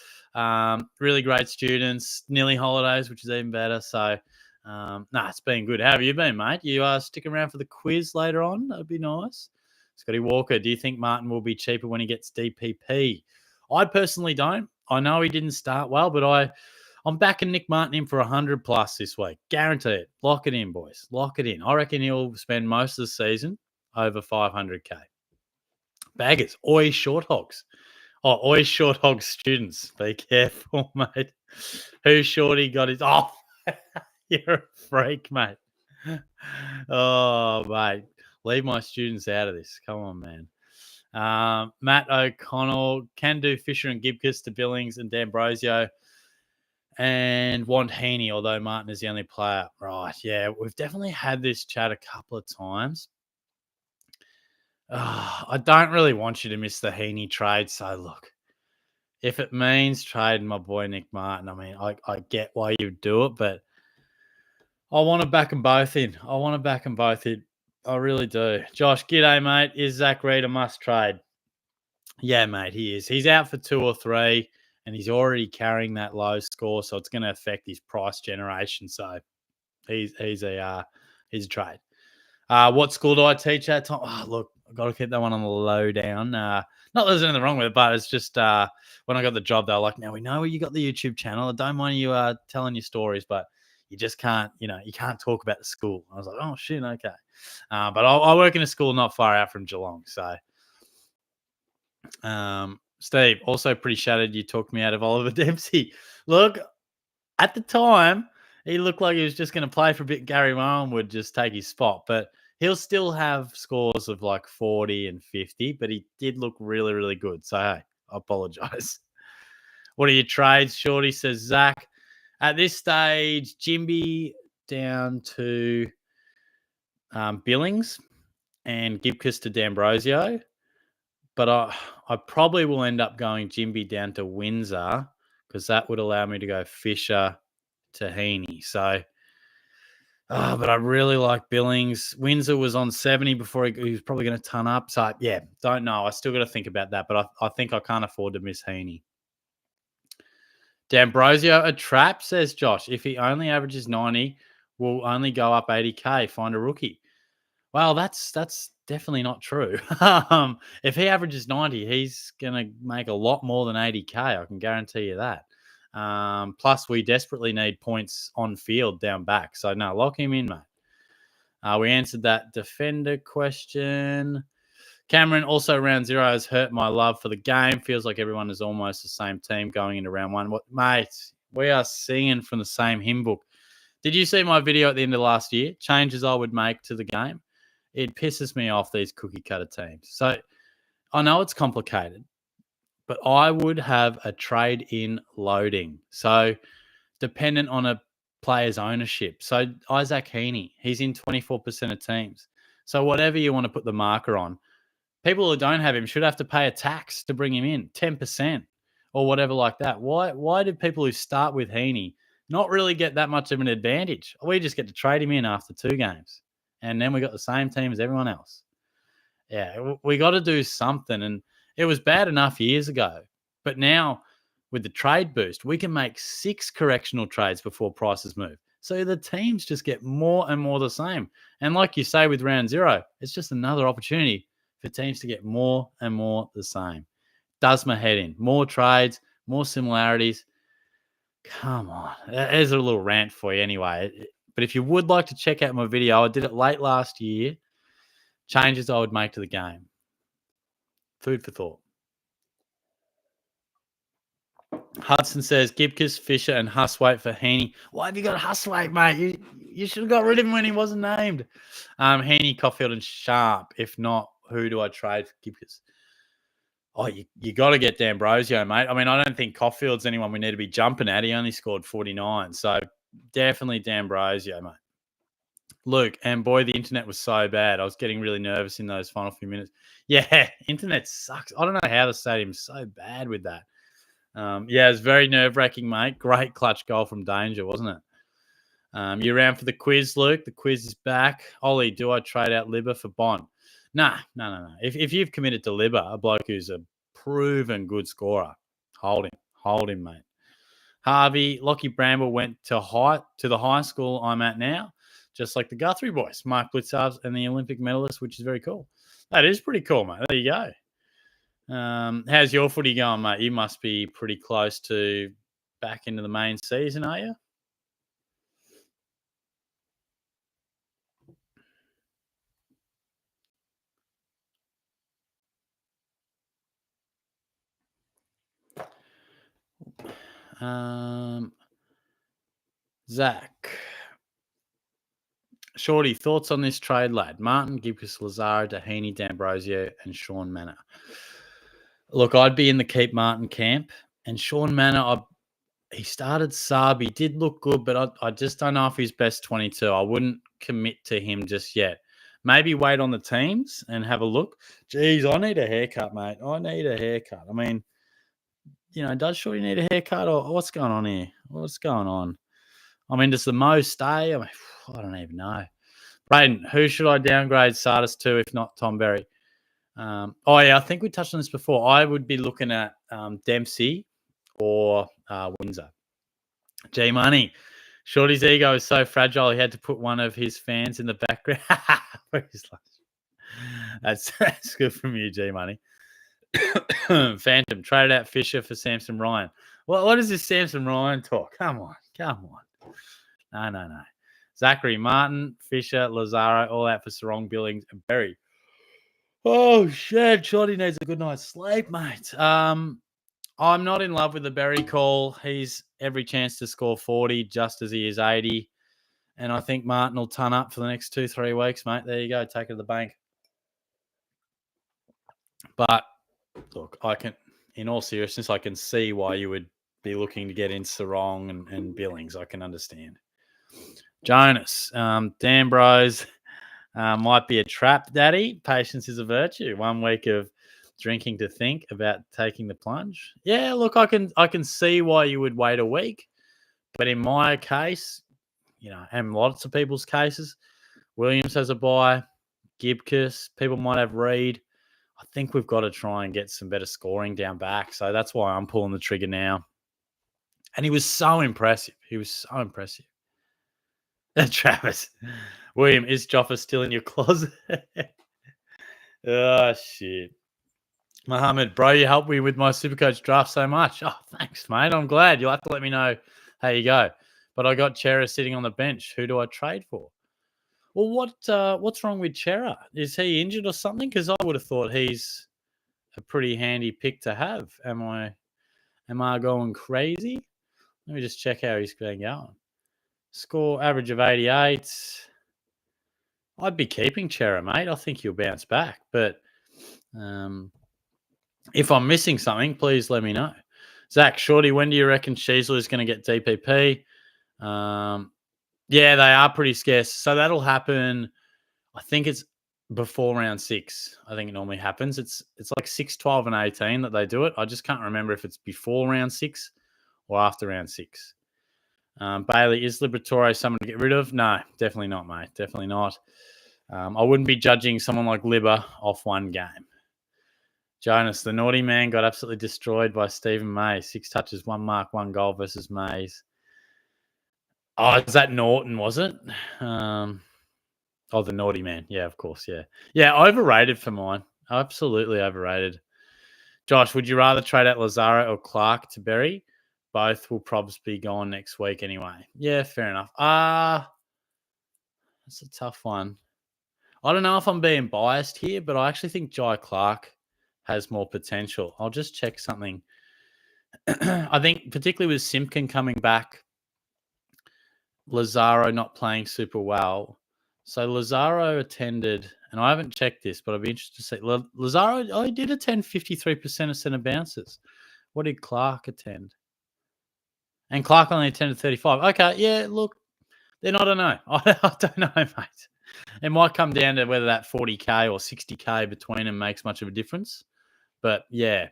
Speaker 1: Really great students. Nearly holidays, which is even better. So, it's been good. How have you been, mate? You stick around for the quiz later on? That'd be nice. Scotty Walker, do you think Martin will be cheaper when he gets DPP? I personally don't. I know he didn't start well, but I'm backing Nick Martin in for 100 plus this week. Guarantee it. Lock it in, boys. Lock it in. I reckon he'll spend most of the season over 500K. Baggers. Oi, short hogs. Oh, oi, short hogs students. Be careful, mate. Who shorty got his... Oh, you're a freak, mate. Oh, mate. Leave my students out of this. Come on, man. Matt O'Connell can do Fisher and Gibcus to Billings and D'Ambrosio and want Heaney, although Martin is the only player. Right, yeah, we've definitely had this chat a couple of times. I don't really want you to miss the Heaney trade, so look, if it means trading my boy Nick Martin, I mean, I get why you do it, but I want to back them both in. I really do. Josh, g'day, mate. Is Zach Reed a must trade? Yeah, mate, he is. He's out for 2 or 3, and he's already carrying that low score, so it's going to affect his price generation. So he's a trade. What school do I teach at, Tom? Oh, look, I've got to keep that one on the low down. Not that there's anything wrong with it, but it's just when I got the job, they were like, now we know you got the YouTube channel. I don't mind you telling your stories, but you just can't, you can't talk about the school. I was like, oh, shit, okay. But I work in a school not far out from Geelong, so... Steve, also pretty shattered you talked me out of Oliver Dempsey. Look, at the time, he looked like he was just going to play for a bit. Gary Moran would just take his spot, but he'll still have scores of like 40 and 50, but he did look really, really good. So, hey, I apologize. What are your trades? Shorty, says Zach. At this stage, Jimby down to Billings and Gibcus to D'Ambrosio. But I probably will end up going Jimby down to Windsor because that would allow me to go Fisher to Heaney. So, but I really like Billings. Windsor was on 70 before he was probably going to ton up. So, yeah, don't know. I still got to think about that, but I think I can't afford to miss Heaney. D'Ambrosio, a trap, says Josh. If he only averages 90, we'll only go up 80K. Find a rookie. Well, that's definitely not true. If he averages 90, he's going to make a lot more than 80K. I can guarantee you that. Plus, we desperately need points on field down back. So, no, lock him in, mate. We answered that defender question. Cameron, also round 0 has hurt my love for the game. Feels like everyone is almost the same team going into round 1. What, mate, we are singing from the same hymn book. Did you see my video at the end of last year? Changes I would make to the game? It pisses me off, these cookie cutter teams. So I know it's complicated, but I would have a trade in loading. So dependent on a player's ownership. So Isaac Heaney, he's in 24% of teams. So whatever you want to put the marker on, people who don't have him should have to pay a tax to bring him in, 10% or whatever like that. Why did people who start with Heaney not really get that much of an advantage? We just get to trade him in after 2 games. And then we got the same team as everyone else. Yeah, we got to do something. And it was bad enough years ago. But now with the trade boost, we can make 6 correctional trades before prices move. So the teams just get more and more the same. And like you say with round 0, it's just another opportunity for teams to get more and more the same. Does my head in. More trades, more similarities. Come on. There's a little rant for you anyway. But if you would like to check out my video, I did it late last year. Changes I would make to the game. Food for thought. Hudson says Gibcus, Fisher, and Huswaite for Heaney. Why have you got Huswaite, mate? You should have got rid of him when he wasn't named. Heaney, Caulfield, and Sharp. If not, who do I trade for Gibcus? Oh, you got to get D'Ambrosio, mate. I mean, I don't think Caulfield's anyone we need to be jumping at. He only scored 49. So definitely D'Ambrosio, mate. Luke, and boy, the internet was so bad. I was getting really nervous in those final few minutes. Yeah, internet sucks. I don't know how the stadium's so bad with that. Yeah, it was very nerve-wracking, mate. Great clutch goal from danger, wasn't it? You around for the quiz, Luke? The quiz is back. Ollie, do I trade out Libba for Bond? No. If you've committed to Libba, a bloke who's a proven good scorer, hold him, mate. Harvey, Lockie Bramble went to the high school I'm at now, just like the Guthrie boys, Mark Blitzarves and the Olympic medalist, which is very cool. That is pretty cool, mate. There you go. How's your footy going, mate? You must be pretty close to back into the main season, are you? Zach. Shorty, thoughts on this trade, lad? Martin, Gibcus, Lazaro, Dahini, D'Ambrosio, and Sean Manor. Look, I'd be in the keep Martin camp. And Sean Manor, he started sub. He did look good, but I just don't know if he's best 22. I wouldn't commit to him just yet. Maybe wait on the teams and have a look. Geez, I need a haircut, mate. I need a haircut. I mean, does Shorty need a haircut or what's going on here? What's going on? I mean, does the Mo stay? I mean, I don't even know. Braden, who should I downgrade Sardis to if not Tom Berry? I think we touched on this before. I would be looking at Dempsey or Windsor. G Money. Shorty's ego is so fragile he had to put one of his fans in the background. That's good from you, G Money. Phantom traded out Fisher for Samson Ryan. Well, what is this Samson Ryan talk? Come on. No. Zachary, Martin, Fisher, Lazaro, all out for Sarong, Billings, and Berry. Oh, shit. Shorty needs a good night's sleep, mate. I'm not in love with the Berry call. He's every chance to score 40 just as he is 80. And I think Martin will ton up for the next 2-3 weeks, mate. There you go. Take it to the bank. But, look, in all seriousness, I can see why you would be looking to get in Sarong and Billings. I can understand. Jonas, Dan Bros might be a trap, Daddy. Patience is a virtue. 1 week of drinking to think about taking the plunge. Yeah, look, I can see why you would wait a week. But in my case, and lots of people's cases, Williams has a bye, Gibcus, people might have Reed. I think we've got to try and get some better scoring down back. So that's why I'm pulling the trigger now. And he was so impressive. Travis. William, is Joffa still in your closet? Oh, shit. Mohammed, bro, you helped me with my SuperCoach draft so much. Oh, thanks, mate. I'm glad. You'll have to let me know how you go. But I got Chera sitting on the bench. Who do I trade for? Well, what's wrong with Chera? Is he injured or something? Because I would have thought he's a pretty handy pick to have. Am I going crazy? Let me just check how he's been going. Score average of 88. I'd be keeping Chera, mate. I think he'll bounce back. But if I'm missing something, please let me know. Zach, Shorty, when do you reckon Sheasley is going to get DPP? Yeah, they are pretty scarce. So that'll happen. I think it's before round 6. I think it normally happens. It's like 6, 12, and 18 that they do it. I just can't remember if it's before round 6 or after round 6. Bailey, is Liberatore someone to get rid of? No, definitely not, mate. Definitely not. I wouldn't be judging someone like Libba off one game. Jonas, the naughty man, got absolutely destroyed by Stephen May. 6 touches, 1 mark, 1 goal versus Mays. Oh, is that Norton, was it? The naughty man. Yeah, of course, yeah. Yeah, overrated for mine. Absolutely overrated. Josh, would you rather trade out Lazaro or Clark to Berry? Both will probably be gone next week anyway. Yeah, fair enough. That's a tough one. I don't know if I'm being biased here, but I actually think Jai Clark has more potential. I'll just check something. I think particularly with Simpkin coming back, Lazaro not playing super well. So Lazaro attended, and I haven't checked this, but I'd be interested to see. Lazaro only did attend 53% of centre bounces. What did Clark attend? And Clark only attended 35. Okay, yeah, look, then I don't know. I don't know, mate. It might come down to whether that 40K or 60K between them makes much of a difference. But yeah,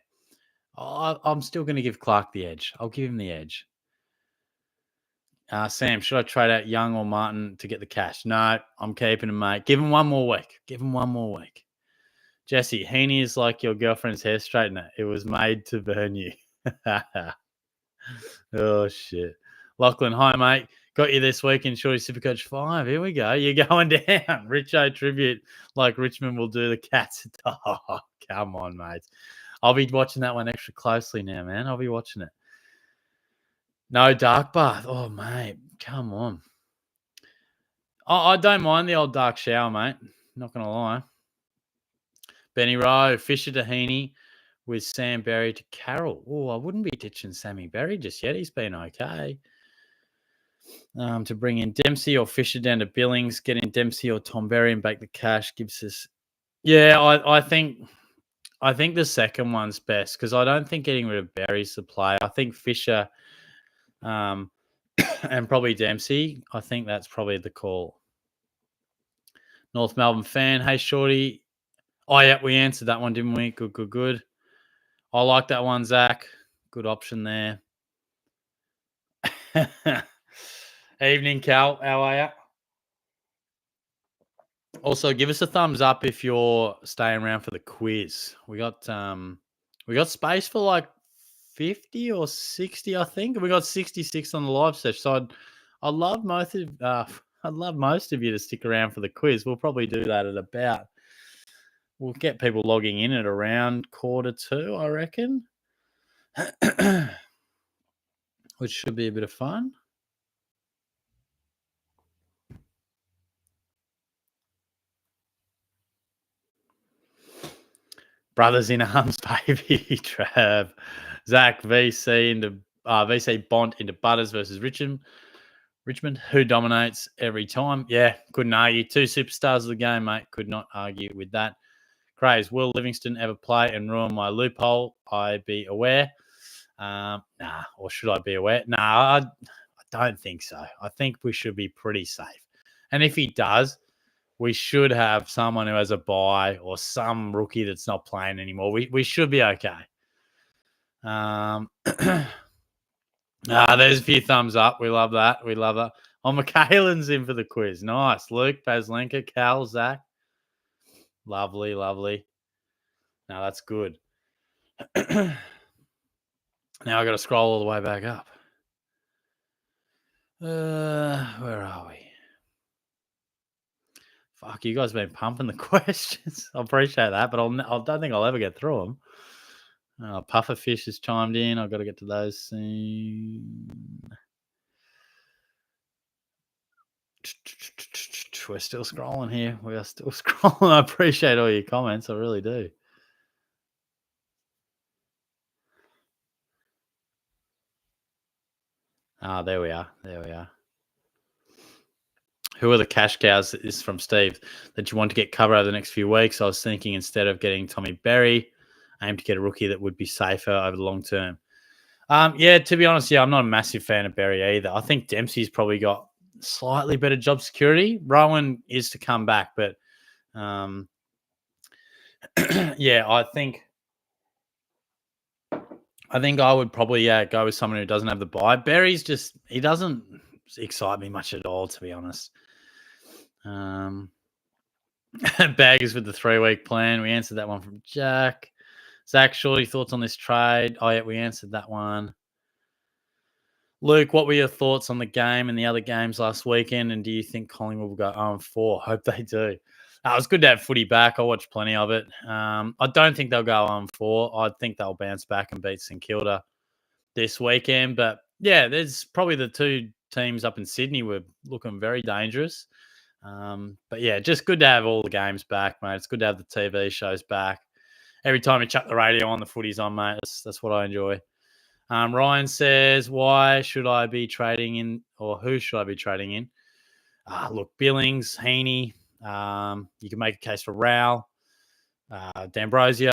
Speaker 1: I'm still going to give Clark the edge. I'll give him the edge. Sam, should I trade out Young or Martin to get the cash? No, I'm keeping him, mate. Give him one more week. Give him one more week. Jesse, Heaney is like your girlfriend's hair straightener. It was made to burn you. Oh, shit. Lachlan, hi, mate. Got you this week in Shorty Supercoach 5. Here we go. You're going down. Richo tribute like Richmond will do the Cats. Oh, come on, mate. I'll be watching that one extra closely now, man. I'll be watching it. No dark bath. Oh, mate. Come on. I don't mind the old dark shower, mate. Not going to lie. Benny Rowe, Fisher to Heaney with Sam Berry to Carroll. Oh, I wouldn't be ditching Sammy Berry just yet. He's been okay. To bring in Dempsey or Fisher down to Billings, get in Dempsey or Tom Berry and bake the cash gives us. Yeah, I think the second one's best because I don't think getting rid of Berry's the play. I think Fisher, and probably Dempsey. I think that's probably the call. North Melbourne fan, hey Shorty. Oh yeah, we answered that one, didn't we? Good. I like that one, Zach. Good option there. Evening, Cal. How are you? Also, give us a thumbs up if you're staying around for the quiz. We got space for like 50 or 60, I think. We got 66 on the live session. So I'd love most of you to stick around for the quiz. We'll probably do that at about. We'll get people logging in at around 1:45, I reckon. Which should be a bit of fun. Brothers in arms, baby. Trav. Zach, VC Bond into Butters versus Richmond. Who dominates every time? Yeah, couldn't argue. 2 superstars of the game, mate. Could not argue with that. Craze, will Livingston ever play and ruin my loophole? I be aware? Nah, or should I be aware? Nah, I don't think so. I think we should be pretty safe. And if he does, we should have someone who has a bye or some rookie that's not playing anymore. We should be okay. There's a few thumbs up. We love that. Oh, Michaelan's in for the quiz. Nice. Luke, Pazlenka, Cal, Zach. Lovely. Now that's good. Now I got to scroll all the way back up. Where are we? Fuck, you guys have been pumping the questions. I appreciate that, but I don't think I'll ever get through them. Pufferfish has chimed in. I've got to get to those soon. We're still scrolling here. We are still scrolling. I appreciate all your comments. I really do. There we are. Who are the cash cows? This is from Steve. That you want to get cover over the next few weeks. I was thinking instead of getting Tommy Berry, aim to get a rookie that would be safer over the long term. To be honest, I'm not a massive fan of Berry either. I think Dempsey's probably got slightly better job security. Rowan is to come back, but I think I would probably go with someone who doesn't have the bye. Berry's he doesn't excite me much at all, to be honest. Baggers with the 3-week plan. We answered that one from Jack. Zach, Shorty, thoughts on this trade? Oh, yeah, we answered that one. Luke, what were your thoughts on the game and the other games last weekend? And do you think Collingwood will go 0-4? Hope they do. It was good to have footy back. I watched plenty of it. I don't think they'll go 0-4. I think they'll bounce back and beat St Kilda this weekend. But yeah, there's probably the two teams up in Sydney were looking very dangerous. But yeah, just good to have all the games back, mate. It's good to have the TV shows back. Every time you chuck the radio on, the footy's on, mate. That's what I enjoy. Ryan says, why should I be trading in, or who should I be trading in? Look, Billings, Heaney. You can make a case for Rowell, D'Ambrosio.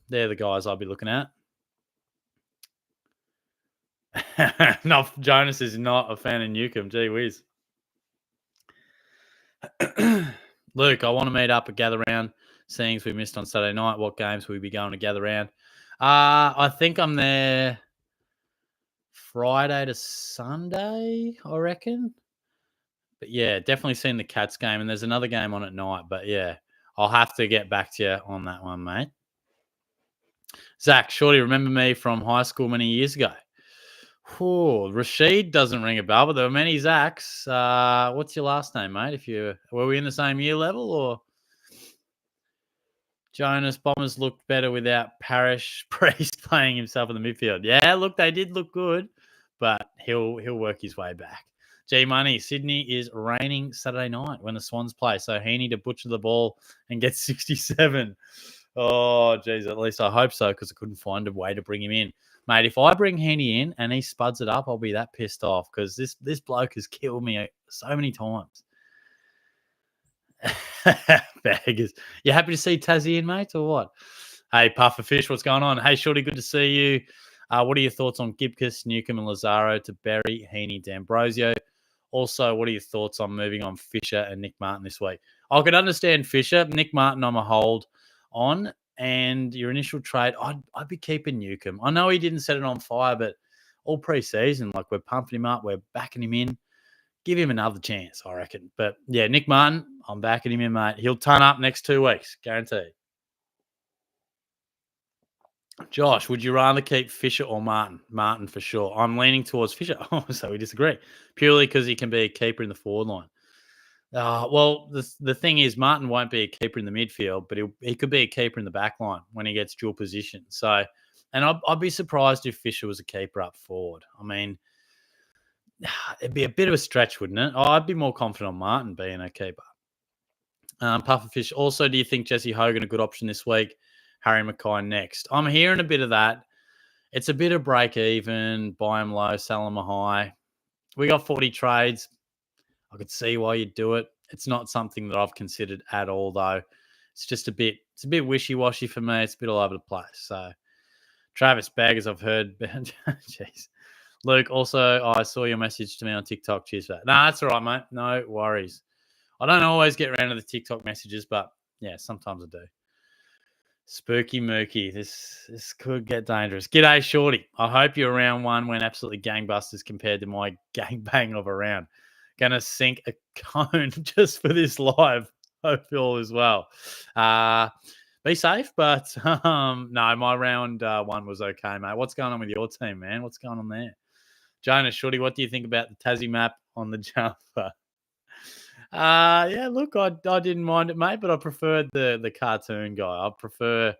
Speaker 1: They're the guys I'll be looking at. No, Jonas is not a fan of Newcomb. Gee whiz. Luke, I want to meet up and gather round. Seeing as we missed on Saturday night, what games will we be going to gather round? I think I'm there Friday to Sunday, I reckon. But yeah, definitely seen the Cats game, and there's another game on at night. But yeah, I'll have to get back to you on that one, mate. Zach, surely remember me from high school many years ago. Rashid doesn't ring a bell, but there were many Zachs. What's your last name, mate? Were we in the same year level, or Jonas? Bombers looked better without Parish Priest playing himself in the midfield. Yeah, look, they did look good, but he'll work his way back. G Money, Sydney is raining Saturday night when the Swans play, so Heaney to butcher the ball and get 67. Oh, geez, at least I hope so, because I couldn't find a way to bring him in. Mate, if I bring Heaney in and he spuds it up, I'll be that pissed off, because this bloke has killed me so many times. Baggers. You happy to see Tassie in, mate, or what? Hey, Puffer Fish, what's going on? Hey, Shorty, good to see you. What are your thoughts on Gibcus, Newcomb, and Lazaro to Berry, Heaney, D'Ambrosio? Also, what are your thoughts on moving on Fisher and Nick Martin this week? I could understand Fisher. Nick Martin, I'm a hold on. And your initial trade, I'd be keeping Newcomb. I know he didn't set it on fire, but all pre-season, like, we're pumping him up, we're backing him in. Give him another chance, I reckon. But yeah, Nick Martin, I'm backing him in, mate. He'll turn up next 2 weeks, guaranteed. Josh, would you rather keep Fisher or Martin? Martin for sure. I'm leaning towards Fisher. Oh, so we disagree. Purely because he can be a keeper in the forward line. Well, the thing is, Martin won't be a keeper in the midfield, but he could be a keeper in the back line when he gets dual position. So, and I'd be surprised if Fisher was a keeper up forward. I mean, it'd be a bit of a stretch, wouldn't it? I'd be more confident on Martin being a keeper. Pufferfish, also, do you think Jesse Hogan a good option this week? Harry Mackay next. I'm hearing a bit of that. It's a bit of break even, buy him low, sell him a high. We got 40 trades. I could see why you'd do it. It's not something that I've considered at all, though. It's a bit wishy-washy for me. It's a bit all over the place. So, Travis Baggers, I've heard. Jeez. Luke, also, I saw your message to me on TikTok. Cheers for that. Nah, that's all right, mate. No worries. I don't always get around to the TikTok messages, but yeah, sometimes I do. Spooky Mookie. This could get dangerous. G'day, Shorty. I hope you're around one when absolutely gangbusters compared to my gangbang of a round. Gonna sink a cone just for this live. Hope you all as well. Be safe, but no, my round one was okay, mate. What's going on with your team, man? What's going on there? Jonas, Shorty, what do you think about the Tassie map on the jumper? Yeah, look, I didn't mind it, mate, but I preferred the cartoon guy. I prefer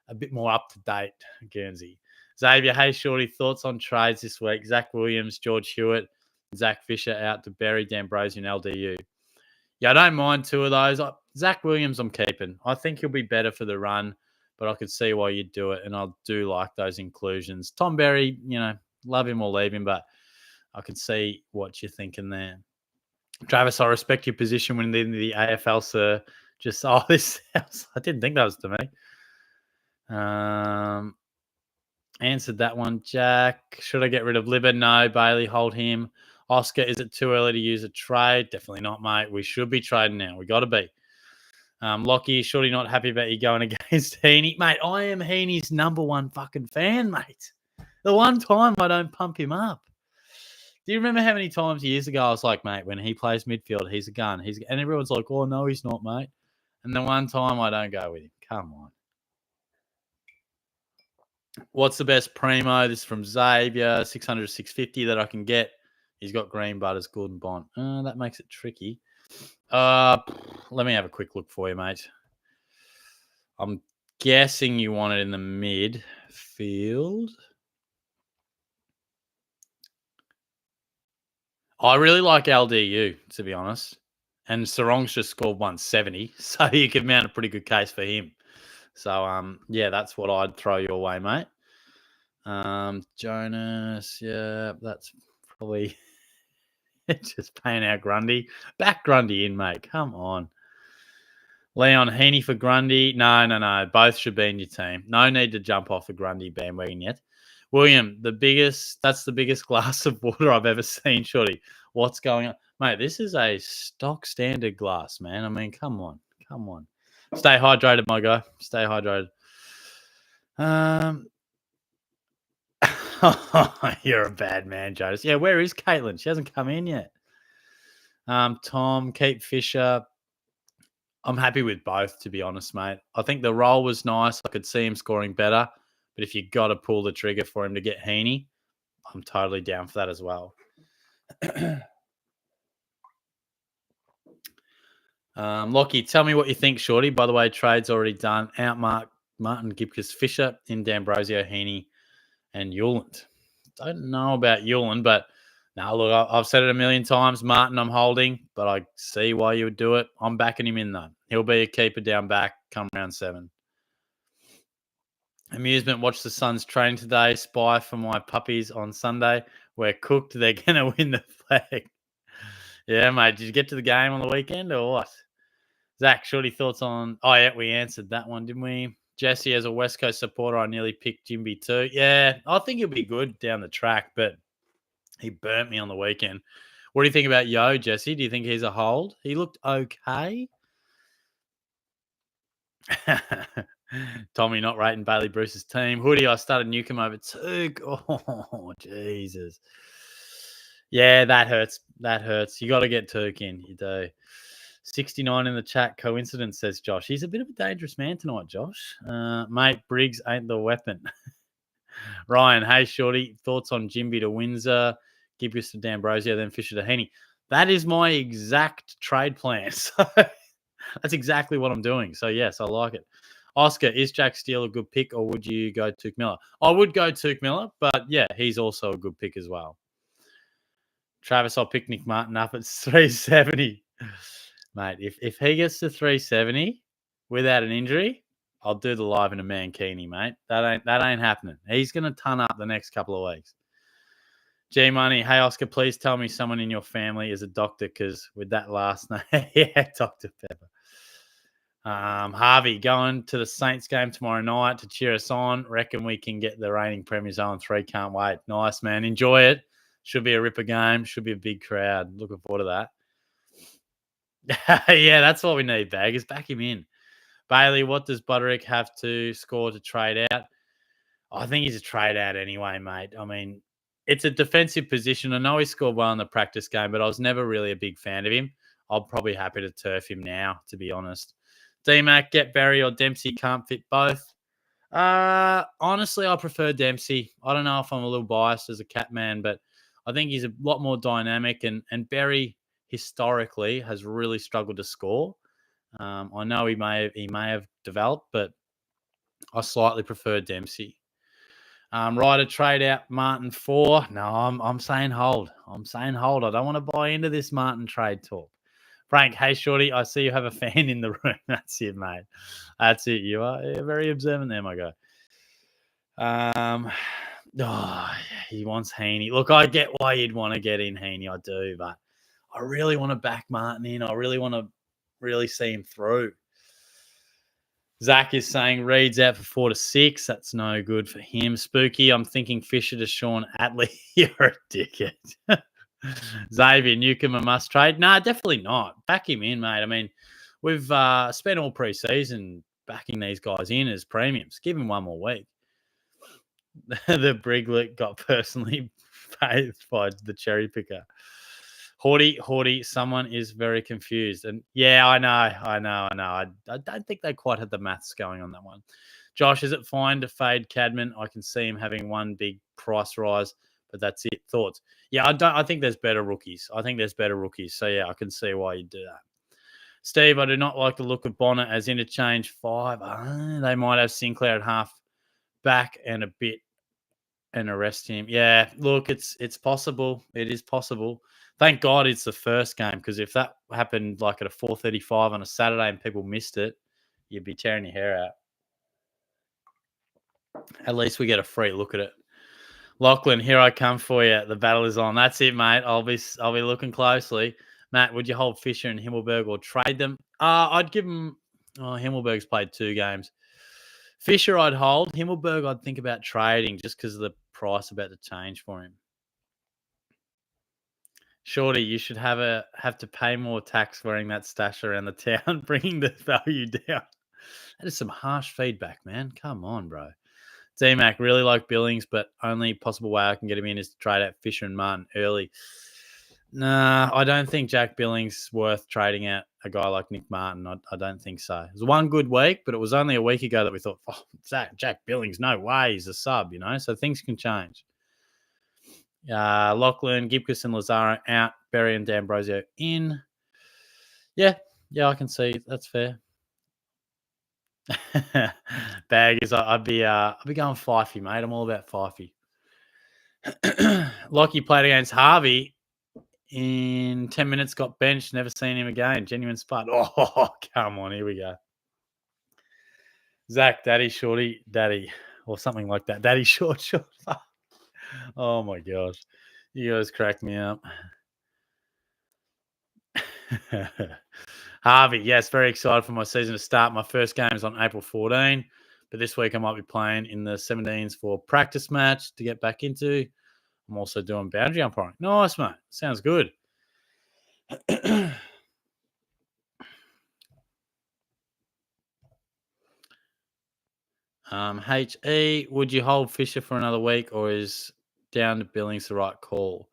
Speaker 1: a bit more up to date Guernsey. Xavier, hey, Shorty, thoughts on trades this week? Zach Williams, George Hewitt, Zach Fisher out to Berry, D'Ambrosio, and LDU. Yeah, I don't mind two of those. Zach Williams, I'm keeping. I think he'll be better for the run, but I could see why you'd do it, and I do like those inclusions. Tom Berry, love him or leave him, but I can see what you're thinking there. Travis, I respect your position when the AFL, sir. Just, this house. I didn't think that was to me. Answered that one, Jack. Should I get rid of Libber? No. Bailey, hold him. Oscar, is it too early to use a trade? Definitely not, mate. We should be trading now. We got to be. Lockie, surely not happy about you going against Heaney. Mate, I am Heaney's number one fucking fan, mate. The one time I don't pump him up. Do you remember how many times years ago I was like, mate, when he plays midfield, he's a gun. And everyone's like, oh, no, he's not, mate. And the one time I don't go with him. Come on. What's the best primo? This is from Xavier, 600 to 650 that I can get. He's got green butters, good and bond. That makes it tricky. Let me have a quick look for you, mate. I'm guessing you want it in the midfield. I really like LDU, to be honest. And Sarong's just scored 170, so you could mount a pretty good case for him. So, yeah, that's what I'd throw your way, mate. Jonas, yeah, that's probably just paying out Grundy. Back Grundy in, mate. Come on. Leon Heaney for Grundy. No. Both should be in your team. No need to jump off the Grundy bandwagon yet. William, that's the biggest glass of water I've ever seen, shorty. What's going on? Mate, this is a stock standard glass, man. I mean, come on. Stay hydrated, my guy. Stay hydrated. You're a bad man, Jonas. Yeah, where is Caitlin? She hasn't come in yet. Tom, Keith Fisher. I'm happy with both, to be honest, mate. I think the role was nice. I could see him scoring better. But if you got to pull the trigger for him to get Heaney, I'm totally down for that as well. Lockie, tell me what you think, Shorty. By the way, trade's already done. Outmark Martin Gibcus Fisher in D'Ambrosio, Heaney, and Yuland. Don't know about Yuland, but now look, I've said it a million times. Martin, I'm holding, but I see why you would do it. I'm backing him in, though. He'll be a keeper down back come round 7. Amusement, watch the Suns train today. Spy for my puppies on Sunday. We're cooked. They're going to win the flag. Yeah, mate. Did you get to the game on the weekend or what? Zach, shorty thoughts on... Oh, yeah, we answered that one, didn't we? Jesse, as a West Coast supporter, I nearly picked Jimby too. Yeah, I think he'll be good down the track, but he burnt me on the weekend. What do you think about Yo, Jesse? Do you think he's a hold? He looked okay. Tommy not rating Bailey Bruce's team. Hoodie, I started Newcomb over 2. Oh, Jesus. Yeah, that hurts. You got to get Turk in. You do. 69 in the chat. Coincidence, says Josh. He's a bit of a dangerous man tonight, Josh. Mate, Briggs ain't the weapon. Ryan, hey, shorty. Thoughts on Jimby to Windsor, Gibbs to D'Ambrosio, then Fisher to Heaney. That is my exact trade plan. So that's exactly what I'm doing. So, yes, I like it. Oscar, is Jack Steele a good pick or would you go Tuke Miller? I would go Tuke Miller, but, yeah, he's also a good pick as well. Travis, I'll pick Nick Martin up at 370. Mate, if he gets to 370 without an injury, I'll do the live in a Mankini, mate. That ain't happening. He's going to ton up the next couple of weeks. G-Money, hey, Oscar, please tell me someone in your family is a doctor because with that last name, yeah, Dr. Pepper. Harvey, going to the Saints game tomorrow night to cheer us on. Reckon we can get the reigning Premiers 0-3. Can't wait. Nice, man. Enjoy it. Should be a ripper game. Should be a big crowd. Looking forward to that. Yeah, that's what we need, Baggers. Back him in. Bailey, what does Butterick have to score to trade out? I think he's a trade out anyway, mate. I mean, it's a defensive position. I know he scored well in the practice game, but I was never really a big fan of him. I'm probably happy to turf him now, to be honest. D-Mac, get Barry or Dempsey, can't fit both. Honestly, I prefer Dempsey. I don't know if I'm a little biased as a cat man, but I think he's a lot more dynamic, and Barry historically has really struggled to score. I know he may have developed, but I slightly prefer Dempsey. Ryder trade out Martin 4. No, I'm saying hold. I don't want to buy into this Martin trade talk. Frank, hey shorty, I see you have a fan in the room. That's it, mate. That's it. You are very observant there, my guy. He wants Heaney. Look, I get why you'd want to get in Heaney. I do, but I really want to back Martin in. I really want to really see him through. Zach is saying Reed's out for 4 to 6. That's no good for him. Spooky, I'm thinking Fisher to Sean Atley. You're a dickhead. Xavier Newcomb a must trade? Nah, definitely not. Back him in, mate. I mean, we've spent all pre-season backing these guys in as premiums. Give him one more week. The Briglet got personally paid by the cherry picker. Haughty, someone is very confused. And yeah, I know. I don't think they quite had the maths going on that one. Josh, is it fine to fade Cadman? I can see him having one big price rise, but that's it. Thoughts? Yeah, I think there's better rookies. So yeah, I can see why you do that. Steve, I do not like the look of Bonner as interchange 5. They might have Sinclair at half back and a bit and arrest him. Yeah, look, it's possible. It is possible. Thank God it's the first game, because if that happened like at a 4:35 on a Saturday and people missed it, you'd be tearing your hair out. At least we get a free look at it. Lachlan, here I come for you. The battle is on. That's it, mate. I'll be looking closely. Matt, would you hold Fisher and Himmelberg or trade them? I'd give them. Oh, Himmelberg's played 2 games. Fisher, I'd hold. Himmelberg, I'd think about trading just because of the price about to change for him. Shorty, you should have to pay more tax wearing that stash around the town, bringing the value down. That is some harsh feedback, man. Come on, bro. D-Mac, really like Billings, but only possible way I can get him in is to trade out Fisher and Martin early. Nah, I don't think Jack Billings worth trading out a guy like Nick Martin. I don't think so. It was one good week, but it was only a week ago that we thought, oh, Jack Billings, no way, he's a sub, so things can change. Lachlan, Gibcus and Lazaro out, Berry and D'Ambrosio in. Yeah, I can see that's fair. Bag is I'd be going Fifey, mate. I'm all about Fifey. Lockie played against Harvey in 10 minutes, got benched, never seen him again. Genuine spot. Oh, come on, here we go. Zach, Daddy, Shorty, Daddy, or something like that. Daddy, short. Oh my gosh, you guys crack me up. Harvey, yes, very excited for my season to start. My first game is on April 14, but this week I might be playing in the 17s for practice match to get back into. I'm also doing boundary umpiring. Nice, mate. Sounds good. HE, would you hold Fisher for another week, or is down to Billings the right call?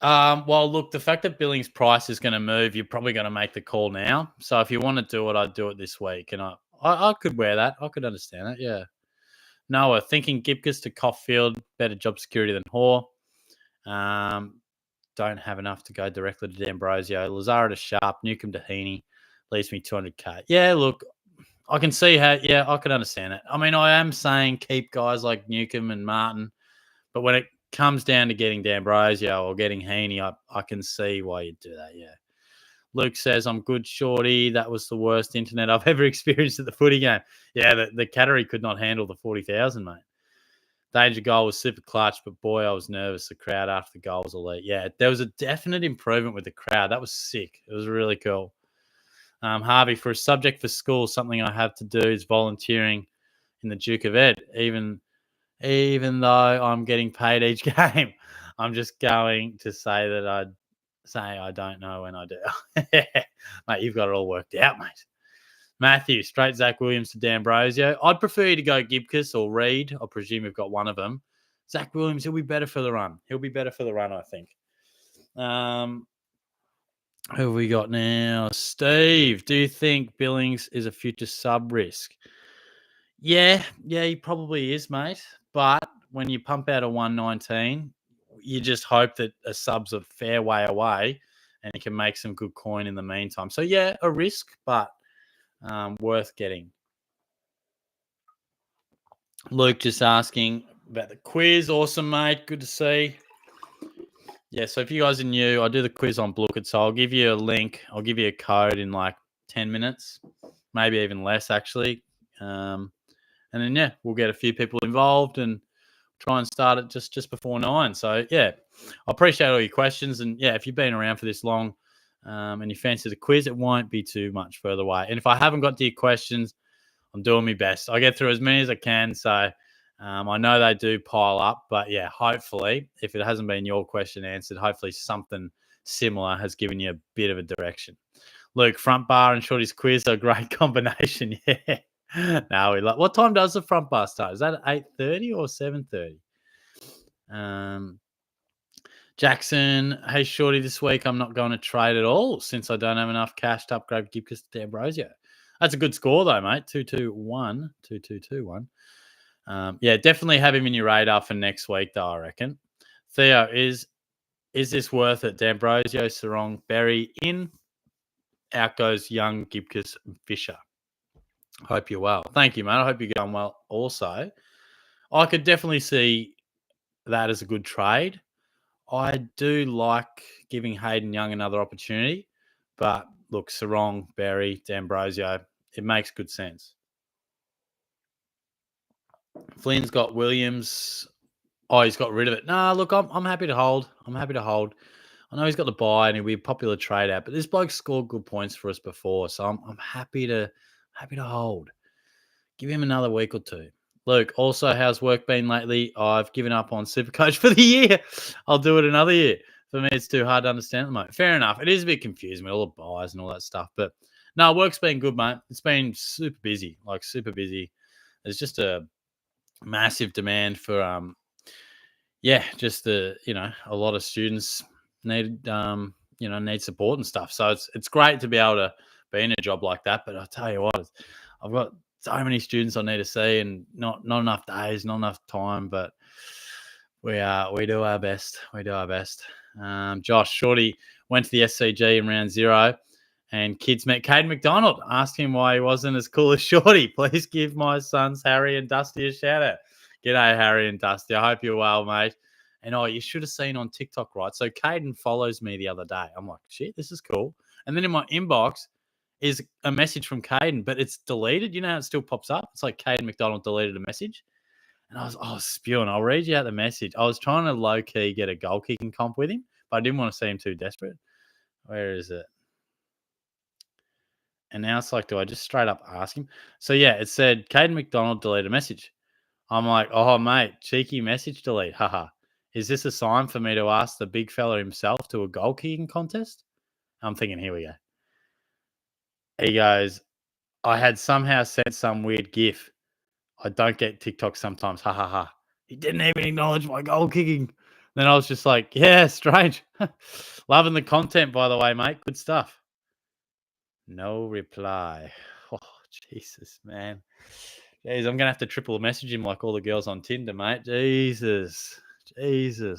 Speaker 1: Well, look, the fact that Billings' price is going to move, you're probably going to make the call now. So if you want to do it, I'd do it this week. And I could wear that. I could understand that, yeah. Noah, thinking Gibcus to Caulfield, better job security than Hoare. Don't have enough to go directly to D'Ambrosio. Lazaro to Sharp, Newcomb to Heaney, leaves me 200k. Yeah, look, I can see how, yeah, I can understand it. I mean, I am saying keep guys like Newcomb and Martin, but when it comes down to getting D'Ambrosio or getting Heaney, I can see why you'd do that, yeah. Luke says, I'm good, Shorty. That was the worst internet I've ever experienced at the footy game. Yeah, the Cattery could not handle the 40,000, mate. Danger goal was super clutch, but boy, I was nervous. The crowd after the goal was elite. Yeah, there was a definite improvement with the crowd. That was sick. It was really cool. Harvey, for a subject for school, something I have to do is volunteering in the Duke of Ed, even though I'm getting paid each game. I'm just going to say that I don't know when I do. Mate, you've got it all worked out, mate. Matthew, straight Zach Williams to D'Ambrosio. I'd prefer you to go Gibcus or Reed. I presume you've got one of them. Zach Williams, he'll be better for the run. I think. Who have we got now? Steve, do you think Billings is a future sub risk? Yeah, he probably is, mate. But when you pump out a 119, you just hope that a sub's a fair way away and you can make some good coin in the meantime. So, yeah, a risk, but worth getting. Luke just asking about the quiz. Awesome, mate. Good to see. Yeah, so if you guys are new, I do the quiz on Blookit, so I'll give you a link. I'll give you a code in like 10 minutes, maybe even less, actually. And then, yeah, we'll get a few people involved and try and start it just before 9. So, yeah, I appreciate all your questions. And, yeah, if you've been around for this long and you fancy the quiz, it won't be too much further away. And if I haven't got to your questions, I'm doing my best. I get through as many as I can, so I know they do pile up. But, yeah, hopefully, if it hasn't been your question answered, hopefully something similar has given you a bit of a direction. Luke, front bar and Shorty's quiz are a great combination, yeah. No, what time does the front bar start? Is that 8:30 or 7:30? Jackson, hey, Shorty, this week I'm not going to trade at all since I don't have enough cash to upgrade Gibcus to D'Ambrosio. That's a good score, though, mate. 2-2-1. 2-2-2-1. Yeah, definitely have him in your radar for next week, though, I reckon. Theo, is this worth it? D'Ambrosio, Sarong, Berry in. Out goes young Gibcus Fisher. Hope you're well. Thank you, mate. I hope you're going well also. I could definitely see that as a good trade. I do like giving Hayden Young another opportunity, but look, Sarong, Berry, D'Ambrosio, it makes good sense. Flynn's got Williams. Oh, he's got rid of it. Nah, look, I'm happy to hold. I'm happy to hold. I know he's got the buy and he'll be a popular trade out, but this bloke scored good points for us before, so I'm happy to hold. Give him another week or two. Luke, also, how's work been lately? I've given up on SuperCoach for the year. I'll do it another year. For me, it's too hard to understand at the moment. Fair enough. It is a bit confusing with all the buys and all that stuff. But no, work's been good, mate. It's been super busy, like super busy. There's just a massive demand for, just a lot of students need, need support and stuff. So it's great to be able to be in a job like that. But I'll tell you what, I've got so many students I need to see and not enough days, not enough time, but we do our best. We do our best. Josh Shorty went to the SCG in round 0 and kids met Caden McDonald. Asked him why he wasn't as cool as Shorty. Please give my sons Harry and Dusty a shout out. G'day, Harry and Dusty. I hope you're well, mate. And you should have seen on TikTok, right? So Caden follows me the other day. I'm like, shit, this is cool. And then in my inbox is a message from Caden, but it's deleted. You know how it still pops up? It's like Caden McDonald deleted a message. And I was spewing. I'll read you out the message. I was trying to low-key get a goal kicking comp with him, but I didn't want to seem too desperate. Where is it? And now it's like, do I just straight up ask him? So, yeah, it said, Caden McDonald deleted a message. I'm like, oh, mate, cheeky message delete. Haha. Is this a sign for me to ask the big fella himself to a goal kicking contest? I'm thinking, here we go. He goes, I had somehow sent some weird GIF. I don't get TikTok sometimes. Ha ha ha. He didn't even acknowledge my goal kicking. Then I was just like, yeah, strange. Loving the content, by the way, mate. Good stuff. No reply. Oh, Jesus, man. Jeez, I'm going to have to triple message him like all the girls on Tinder, mate. Jesus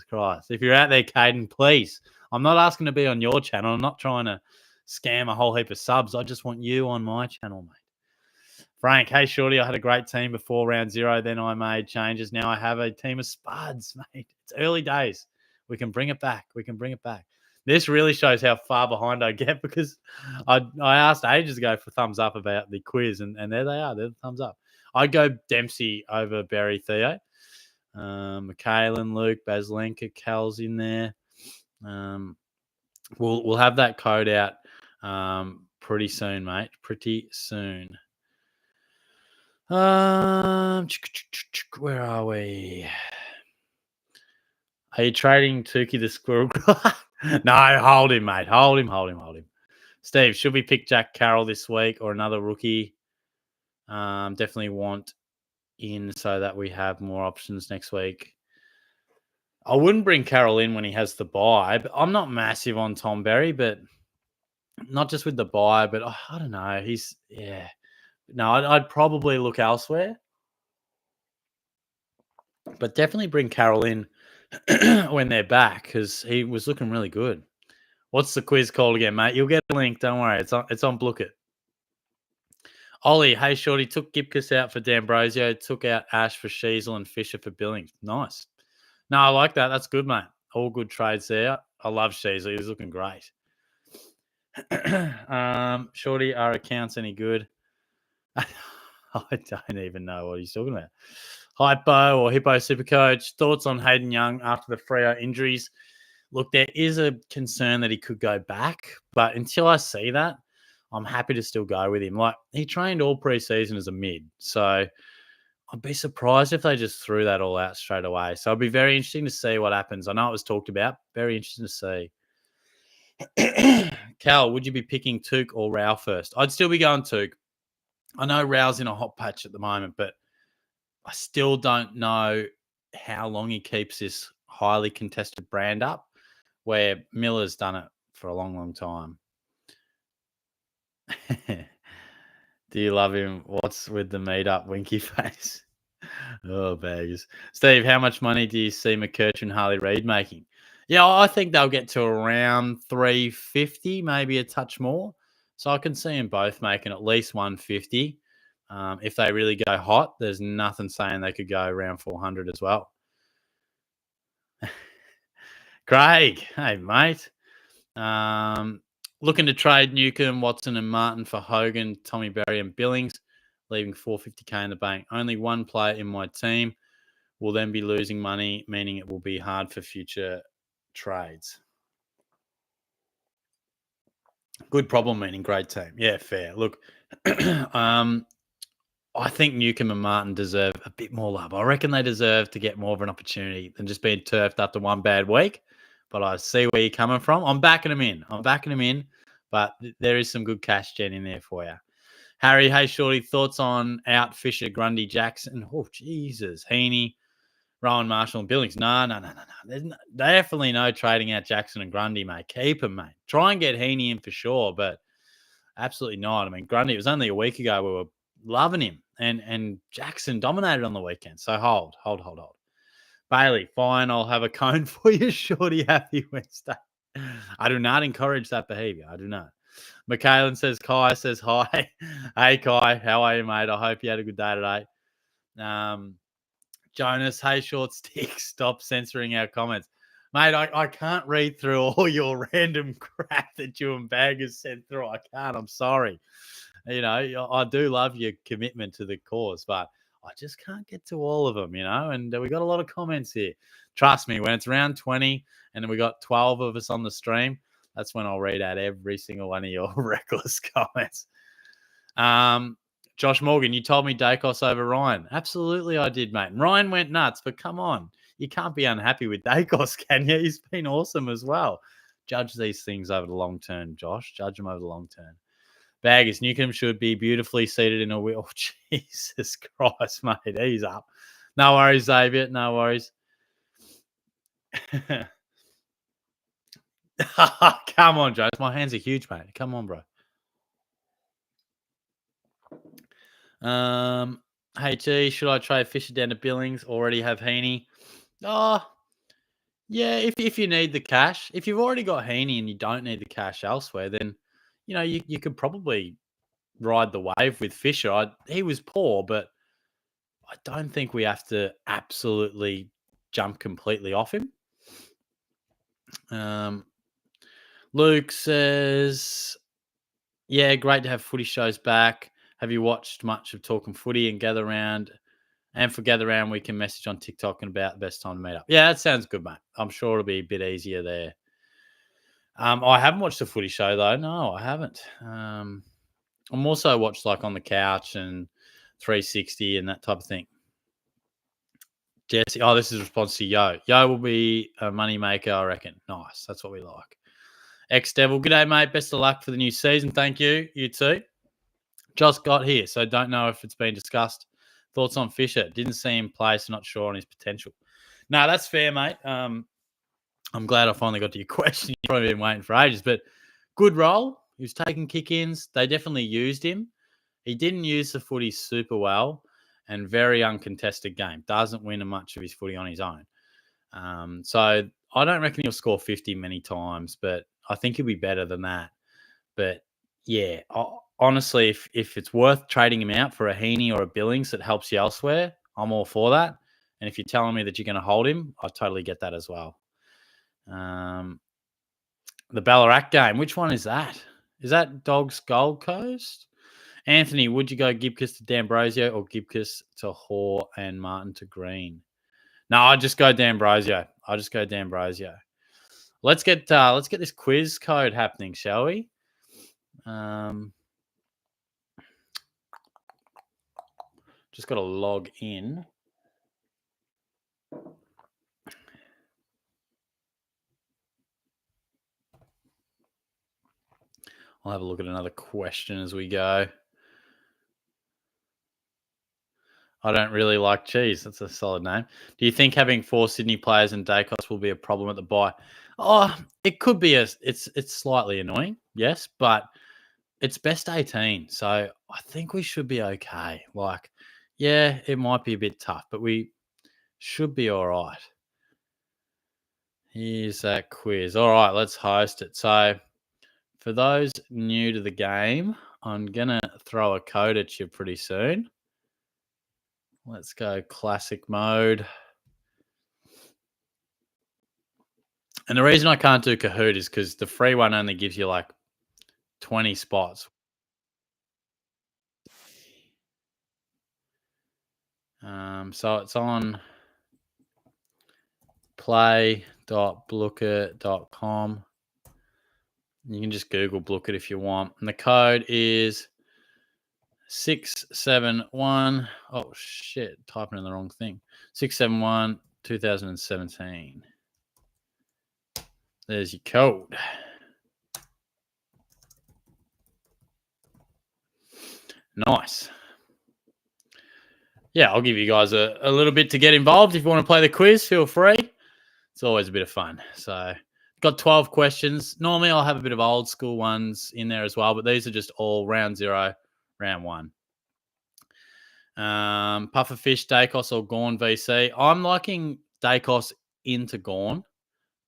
Speaker 1: Christ. If you're out there, Caden, please. I'm not asking to be on your channel. I'm not trying to scam a whole heap of subs. I just want you on my channel, mate. Frank, hey, Shorty, I had a great team before round 0. Then I made changes. Now I have a team of spuds, mate. It's early days. We can bring it back. This really shows how far behind I get because I asked ages ago for thumbs up about the quiz, and there they are. They're the thumbs up. I'd go Dempsey over Barry Theo. Michaelan, Luke, Baslenka, Cal's in there. We'll have that code out pretty soon, mate. Pretty soon. Where are we? Are you trading Tukey the squirrel? No, hold him, mate. Hold him. Steve, should we pick Jack Carroll this week or another rookie? Definitely want in so that we have more options next week. I wouldn't bring Carroll in when he has the buy, but I'm not massive on Tom Berry, but not just with the buy, but I don't know. No, I'd probably look elsewhere, but definitely bring Carroll in when they're back because he was looking really good. What's the quiz called again, mate? You'll get a link. Don't worry. It's on Blookit. Ollie, hey, Shorty, took Gibcus out for D'Ambrosio, took out Ash for Sheasel and Fisher for Billings. Nice. No, I like that. That's good, mate. All good trades there. I love Sheasel. He was looking great. Shorty, are accounts any good? I don't even know what he's talking about. Hypo or Hippo Supercoach. Thoughts on Hayden Young after the Freo injuries? Look, there is a concern that he could go back, but until I see that, I'm happy to still go with him. Like, he trained all preseason as a mid, so I'd be surprised if they just threw that all out straight away. So it'll be very interesting to see what happens. I know it was talked about. Very interesting to see. Cal, would you be picking Took or Rao first? I'd still be going Took. I know Rao's in a hot patch at the moment, but I still don't know how long he keeps this highly contested brand up. where Miller's done it for a long, long time. Do you love him? What's with the meetup winky face? Oh, bags. Steve, how much money do you see McKercher and Harley Reid making? Yeah, I think they'll get to around 350, maybe a touch more. So I can see them both making at least 150. If they really go hot, there's nothing saying they could go around 400 as well. Craig, hey, mate. Looking to trade Newcomb, Watson, and Martin for Hogan, Tommy Berry, and Billings, leaving 450k in the bank. Only one player in my team will then be losing money, meaning it will be hard for future trades. Good problem, meaning great team. Yeah, fair. Look, I think Newcomb and Martin deserve a bit more love. I reckon they deserve to get more of an opportunity than just being turfed after one bad week. But I see where you're coming from. I'm backing them in. But there is some good cash gen in there for you. Harry, hey, Shorty, thoughts on out Fisher, Grundy, Jackson? Oh, Jesus. Heaney, Rowan, Marshall, and Billings. No. There's definitely no trading out Jackson and Grundy, mate. Keep them, mate. Try and get Heaney in for sure, but absolutely not. I mean, Grundy, it was only a week ago we were loving him, and Jackson dominated on the weekend. So hold. Bailey, fine, I'll have a cone for you, Shorty. Happy Wednesday. I do not encourage that behavior. I do not. Michaelan says, Kai says hi. Hey, Kai, how are you, mate? I hope you had a good day today. Jonas, hey, short stick, stop censoring our comments. Mate, I can't read through all your random crap that you and Baggers sent through. I can't. I'm sorry. You know, I do love your commitment to the cause, but I just can't get to all of them, you know, and we got a lot of comments here. Trust me, when it's round 20 and we got 12 of us on the stream, that's when I'll read out every single one of your reckless comments. Josh Morgan, you told me Dacos over Ryan. Absolutely I did, mate. And Ryan went nuts, but come on. You can't be unhappy with Dacos, can you? He's been awesome as well. Judge these things over the long term, Josh. Judge them over the long term. Baggers, Newcomb should be beautifully seated in a wheel. Oh, Jesus Christ, mate. He's up. No worries, Xavier. No worries. Come on, Joe. My hands are huge, mate. Come on, bro. Hey, G, should I trade Fisher down to Billings? Already have Heaney. Oh, yeah, if you need the cash. If you've already got Heaney and you don't need the cash elsewhere, then, you know, you could probably ride the wave with Fisher. He was poor, but I don't think we have to absolutely jump completely off him. Luke says, yeah, great to have footy shows back. Have you watched much of Talking Footy and Gather Round? And for Gather Round, we can message on TikTok and about the best time to meet up. Yeah, that sounds good, mate. I'm sure it'll be a bit easier there. I haven't watched the footy show, though. No, I haven't. I'm also watched like On the Couch and 360 and that type of thing. Jesse, this is a response to Yo. Yo will be a money maker, I reckon. Nice. That's what we like. X-Devil, g'day, mate. Best of luck for the new season. Thank you. You too. Just got here, so don't know if it's been discussed. Thoughts on Fisher? Didn't see him play, so not sure on his potential. No, that's fair, mate. I'm glad I finally got to your question. You've probably been waiting for ages, but good role. He was taking kick-ins. They definitely used him. He didn't use the footy super well and very uncontested game. Doesn't win much of his footy on his own. So I don't reckon he'll score 50 many times, but I think he'll be better than that. But yeah, honestly, if it's worth trading him out for a Heaney or a Billings that helps you elsewhere, I'm all for that. And if you're telling me that you're going to hold him, I totally get that as well. The Ballarat game, which one is that? Is that Dogs Gold Coast? Anthony, would you go Gibcus to D'Ambrosio or Gibcus to Hoare and Martin to Green? No, I'd just go D'Ambrosio. Let's get this quiz code happening, shall we? Just got to log in. I'll have a look at another question as we go. I don't really like cheese. That's a solid name. Do you think having 4 Sydney players and Dacos will be a problem at the bye? Oh, it could be it's slightly annoying, yes, but it's best 18, so I think we should be okay. Like, yeah, it might be a bit tough, but we should be all right. Here's that quiz. All right, let's host it. So, for those new to the game, I'm gonna throw a code at you pretty soon. Let's go classic mode. And the reason I can't do Kahoot is because the free one only gives you like 20 spots. So it's on play.blooket.com. You can just Google Blooket if you want. And the code is 671. Oh, shit. Typing in the wrong thing. 671 2017. There's your code. Nice. Yeah, I'll give you guys a little bit to get involved. If you want to play the quiz, feel free. It's always a bit of fun. So, got 12 questions. Normally, I'll have a bit of old school ones in there as well, but these are just all round 0, round 1. Pufferfish, Dacos, or Gorn VC. I'm liking Dacos into Gorn,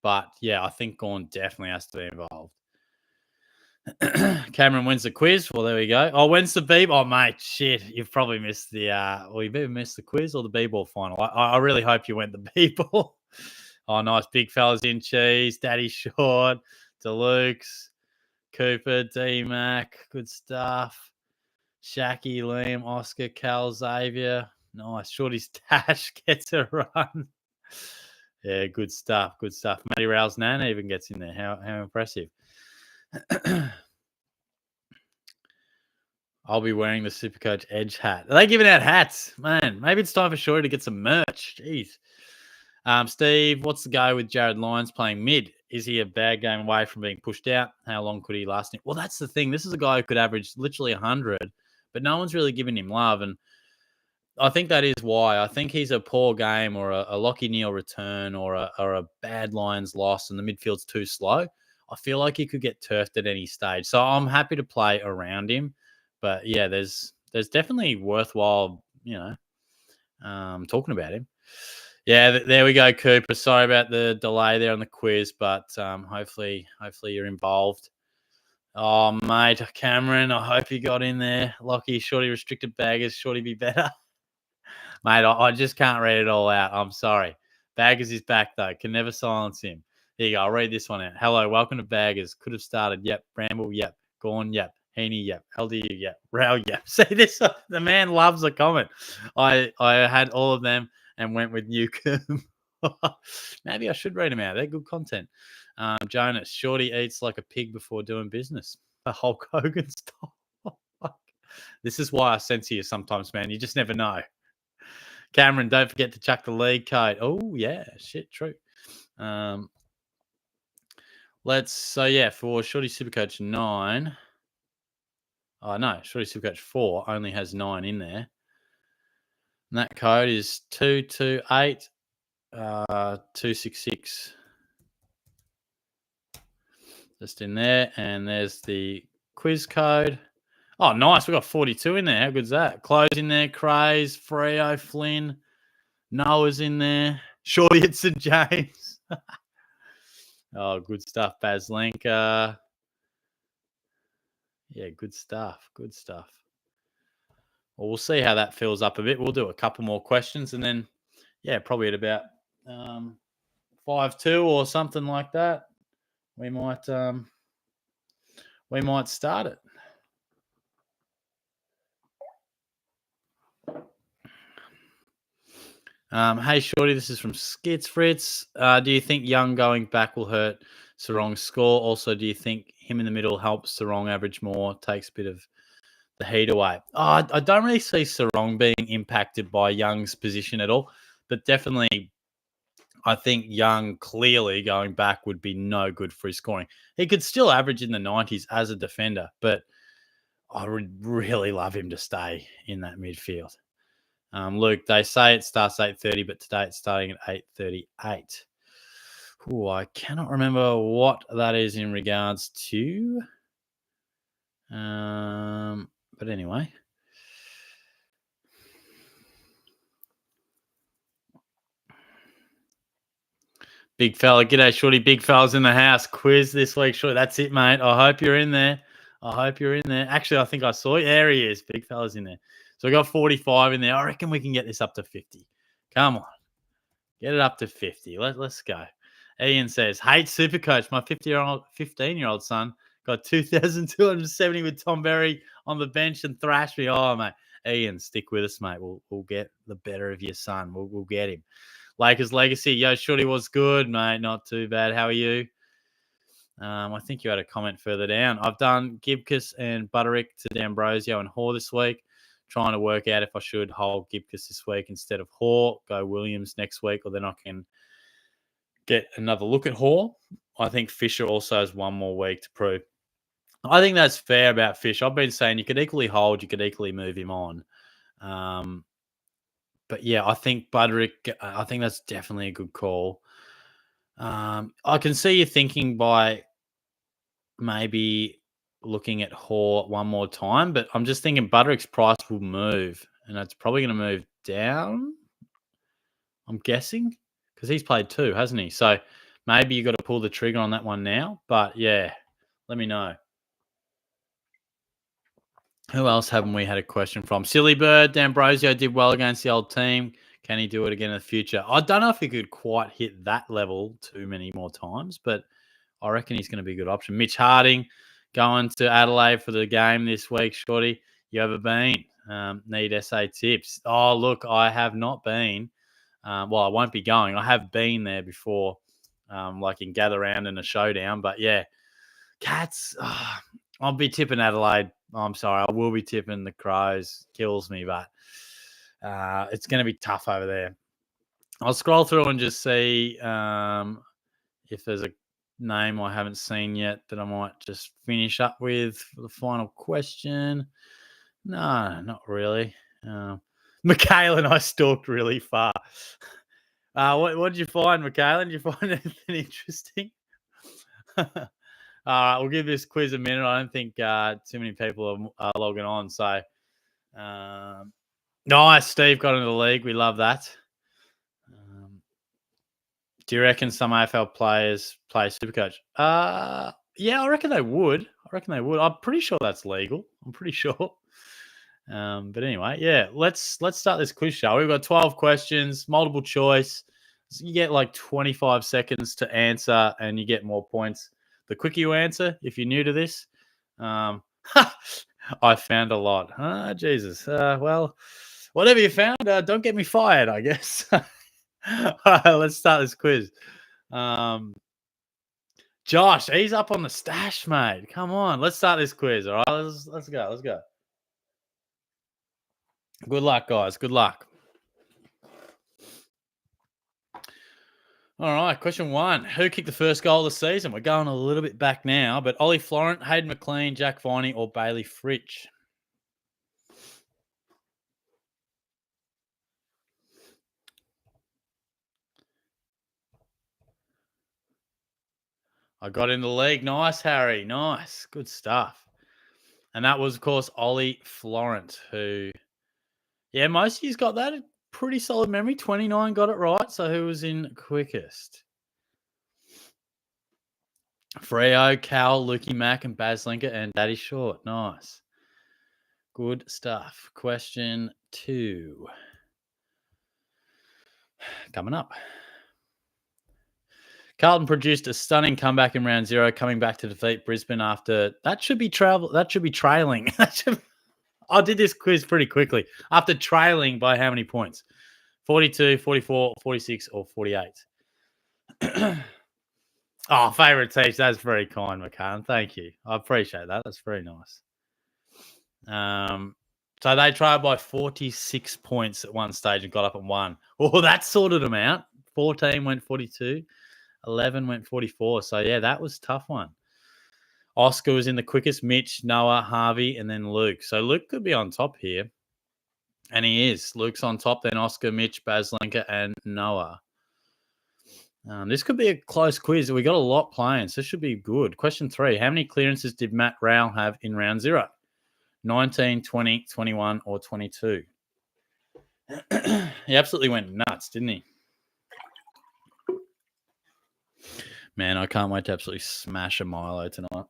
Speaker 1: but yeah, I think Gorn definitely has to be involved. Cameron wins the quiz. Well, there we go. Oh, when's the b-ball? Oh, mate, shit. You've probably missed the you've either missed the quiz or the b-ball final. I really hope you went the b-ball. Oh, nice. Big fellas in cheese. Daddy Short, Deluxe, Cooper, D-Mac. Good stuff. Shacky, Liam, Oscar, Cal, Xavier. Nice. Shorty's Tash gets a run. Yeah, good stuff. Good stuff. Matty Rouse Nan even gets in there. How impressive. I'll be wearing the SuperCoach Edge hat. Are they giving out hats? Man, maybe it's time for Shorty to get some merch. Jeez. Steve, what's the go with Jared Lyons playing mid? Is he a bad game away from being pushed out? How long could he last? Well, that's the thing. This is a guy who could average literally 100, but no one's really giving him love. And I think that is why. I think he's a poor game or a Lockie Neal return or a bad Lions loss and the midfield's too slow. I feel like he could get turfed at any stage. So I'm happy to play around him. But yeah, there's definitely worthwhile, talking about him. Yeah, there we go, Cooper. Sorry about the delay there on the quiz, but hopefully you're involved. Oh, mate, Cameron, I hope you got in there. Lockie, Shorty restricted baggers. Shorty be better. Mate, I just can't read it all out. I'm sorry. Baggers is back, though. Can never silence him. Here you go. I'll read this one out. Hello, welcome to Baggers. Could have started. Yep. Bramble. Yep. Gorn. Yep. Heaney. Yep. LDU. Yep. Row. Yep. See this? The man loves a comment. I had all of them and went with Newcomb. Maybe I should read them out. They're good content. Jonas. Shorty eats like a pig before doing business. The Hulk Hogan style. This is why I censor you sometimes, man. You just never know. Cameron, don't forget to chuck the league code. Oh, yeah. Shit, true. For Shorty Supercoach 9. Oh, no. Shorty Supercoach 4 only has 9 in there. And that code is 228 266. Just in there. And there's the quiz code. Oh, nice. We got 42 in there. How good's that? Close in there. Craze, Freo, Flynn. Noah's in there. Shorty at St. James. Oh, good stuff, Baslenka. Yeah, good stuff. Good stuff. Well, we'll see how that fills up a bit. We'll do a couple more questions and then, yeah, probably at about 5-2 or something like that, we might start it. Hey, Shorty, this is from Skits Fritz. Do you think Young going back will hurt Sarong's score? Also, do you think him in the middle helps Sarong average more, takes a bit of the heat away? I don't really see Sarong being impacted by Young's position at all, but definitely I think Young clearly going back would be no good for his scoring. He could still average in the 90s as a defender, but I would really love him to stay in that midfield. Luke, they say it starts 8:30, but today it's starting at 8:38. Ooh, I cannot remember what that is in regards to. But anyway. Big fella, g'day, Shorty. Big fella's in the house. Quiz this week, Shorty. That's it, mate. I hope you're in there. Actually, I think I saw you. There he is. Big fella's in there. So we got 45 in there. I reckon we can get this up to 50. Come on. Get it up to 50. Let's go. Ian says, hate Supercoach. My 15-year-old son got 2,270 with Tom Berry on the bench and thrashed me. Oh, mate. Ian, stick with us, mate. We'll get the better of your son. We'll get him. Lakers legacy. Yo, Shorty was good, mate. Not too bad. How are you? I think you had a comment further down. I've done Gibcus and Butterick to D'Ambrosio and Hoare this week. Trying to work out if I should hold Gibcus this week instead of Hoare. Go Williams next week, or then I can get another look at Hoare. I think Fisher also has one more week to prove. I think that's fair about Fisher. I've been saying you could equally hold, you could equally move him on. But yeah, I think Butterick, I think that's definitely a good call. I can see you thinking by maybe looking at Hoare one more time, but I'm just thinking Butterick's price will move, and it's probably going to move down, I'm guessing, because he's played 2, hasn't he? So maybe you got to pull the trigger on that one now. But yeah, let me know. Who else haven't we had a question from? Silly Bird, D'Ambrosio did well against the old team. Can he do it again in the future? I don't know if he could quite hit that level too many more times, but I reckon he's going to be a good option. Mitch Harding going to Adelaide for the game this week, Shorty. You ever been? Need SA tips? Oh, look, I have not been. Well, I won't be going. I have been there before, like in Gather Round and a Showdown. But yeah, Cats, I'll be tipping Adelaide. I'm sorry, I will be tipping the Crows. Kills me, but it's going to be tough over there. I'll scroll through and just see if there's a name I haven't seen yet that I might just finish up with for the final question. No, not really. Michaela and I stalked really far. What did you find, Michaela? Did you find anything interesting? All right, we'll give this quiz a minute. I don't think too many people are logging on. So, nice, Steve got into the league. We love that. Do you reckon some AFL players play Supercoach? Yeah, I reckon they would. I'm pretty sure that's legal. I'm pretty sure. But anyway, yeah, let's start this quiz show. We've got 12 questions, multiple choice. So you get like 25 seconds to answer, and you get more points the quicker you answer. If you're new to this, I found a lot. Jesus. Well, whatever you found, don't get me fired, I guess. All right, let's start this quiz. Josh, he's up on the stash, mate. Come on, let's start this quiz. All right, let's go. Good luck, guys. Good luck. All right, question 1. Who kicked the first goal of the season? We're going a little bit back now, but Ollie Florent, Hayden McLean, Jack Viney, or Bailey Fritsch? I got in the league. Nice, Harry. Nice. Good stuff. And that was, of course, Ollie Florent, who, yeah, most of you's got that. Pretty solid memory. 29 got it right. So who was in quickest? Freo, Cal, Lukey Mack, and Baz Linker, and Daddy Short. Nice. Good stuff. Question 2. Coming up. Carlton produced a stunning comeback in round 0, coming back to defeat Brisbane after that should be trailing. I did this quiz pretty quickly. After trailing by how many points? 42, 44, 46, or 48? Oh, favourite teach. That's very kind, McCann. Thank you. I appreciate that. That's very nice. So they trailed by 46 points at one stage and got up and won. Oh, that sorted them out. 14 went 42. 11 went 44. So, yeah, that was a tough one. Oscar was in the quickest. Mitch, Noah, Harvey, and then Luke. So Luke could be on top here. And he is. Luke's on top, then Oscar, Mitch, Baz Linker, and Noah. This could be a close quiz. We got a lot playing, so this should be good. Question 3. How many clearances did Matt Rowell have in round 0? 19, 20, 21, or 22? He absolutely went nuts, didn't he? Man, I can't wait to absolutely smash a Milo tonight.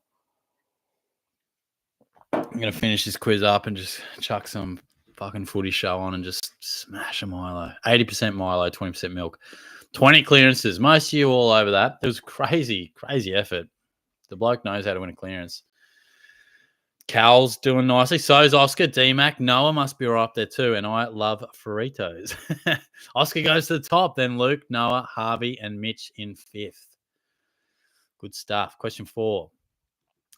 Speaker 1: I'm going to finish this quiz up and just chuck some fucking footy show on and just smash a Milo. 80% Milo, 20% milk. 20 clearances. Most of you all over that. It was crazy, crazy effort. The bloke knows how to win a clearance. Cal's doing nicely. So is Oscar. D-Mac. Noah must be right up there too. And I love Fritos. Oscar goes to the top. Then Luke, Noah, Harvey, and Mitch in 5th. Good stuff. Question 4.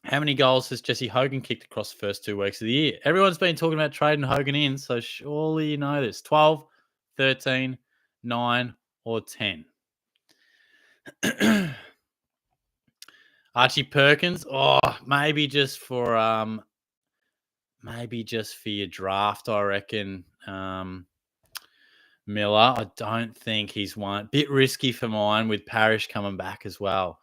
Speaker 1: How many goals has Jesse Hogan kicked across the first 2 weeks of the year? Everyone's been talking about trading Hogan in, so surely you know this. 12, 13, 9, or 10. Archie Perkins. Oh, maybe just for your draft, I reckon. Miller. I don't think he's one. Bit risky for mine with Parrish coming back as well.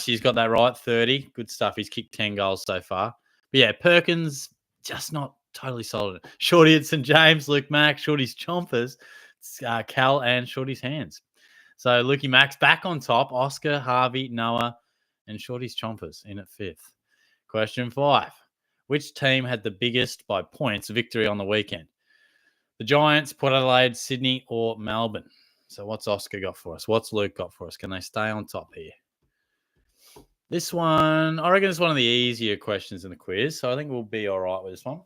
Speaker 1: He's got that right, 30. Good stuff. He's kicked 10 goals so far. But yeah, Perkins, just not totally solid. Shorty at St. James, Luke Mack, Shorty's chompers, Cal, and Shorty's hands. So Lukey Mack's back on top. Oscar, Harvey, Noah, and Shorty's chompers in at 5th. Question 5. Which team had the biggest, by points, victory on the weekend? The Giants, Port Adelaide, Sydney, or Melbourne? So what's Oscar got for us? What's Luke got for us? Can they stay on top here? This one, I reckon it's one of the easier questions in the quiz, so I think we'll be all right with this one.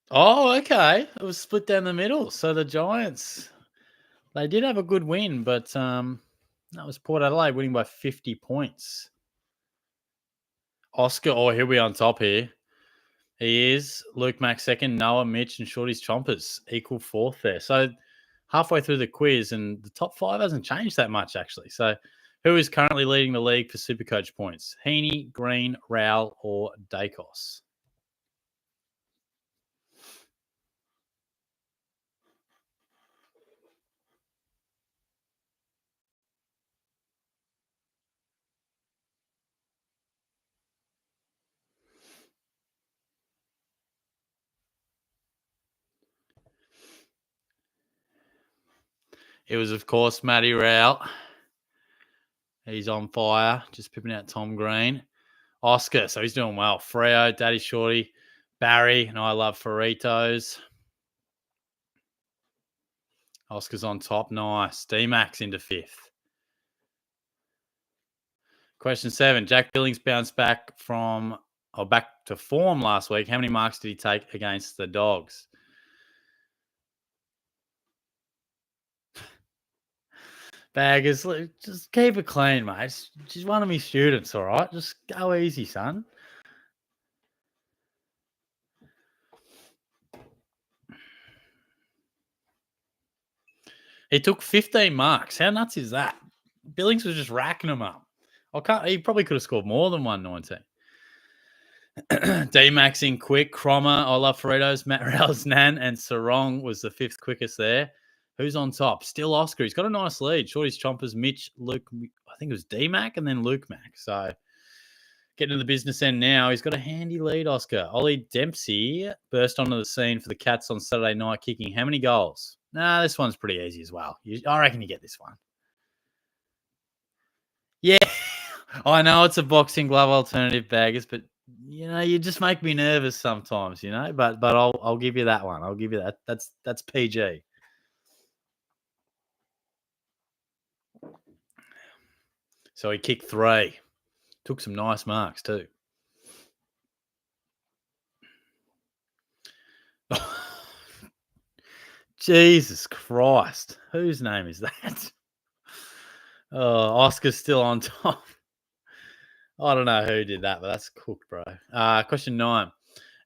Speaker 1: Oh, okay. It was split down the middle. So the Giants, they did have a good win, but that was Port Adelaide winning by 50 points. Oscar, he'll be on top here. He is. Luke Mack 2nd, Noah, Mitch, and Shorty's Chompers equal 4th there. So halfway through the quiz, and the top 5 hasn't changed that much, actually. So who is currently leading the league for SuperCoach points? Heaney, Green, Rowell, or Dacos? It was, of course, Matty Rowell. He's on fire, just pipping out Tom Green. Oscar, so he's doing well. Freo, Daddy Shorty, Barry, and I love Faritos. Oscar's on top. Nice. D-Max into 5th. Question 7. Jack Billings bounced back to form last week. How many marks did he take against the Dogs? Baggers, just keep it clean, mate. She's one of my students, all right? Just go easy, son. He took 15 marks. How nuts is that? Billings was just racking them up. He probably could have scored more than 119. D-Max in quick. Cromer, I love Faritos. Matt Rowell's Nan, and Sarong was the 5th quickest there. Who's on top? Still Oscar. He's got a nice lead. Shorty's Chompers, Mitch, Luke, I think it was D-Mac, and then Luke Mac. So getting to the business end now. He's got a handy lead, Oscar. Ollie Dempsey burst onto the scene for the Cats on Saturday night, kicking how many goals? Nah, this one's pretty easy as well. I reckon you get this one. Yeah, I know it's a boxing glove alternative, Baggers, but you just make me nervous sometimes, But I'll give you that one. I'll give you that. That's PG. So he kicked 3. Took some nice marks too. Jesus Christ. Whose name is that? Oh, Oscar's still on top. I don't know who did that, but that's cooked, bro. Question 9.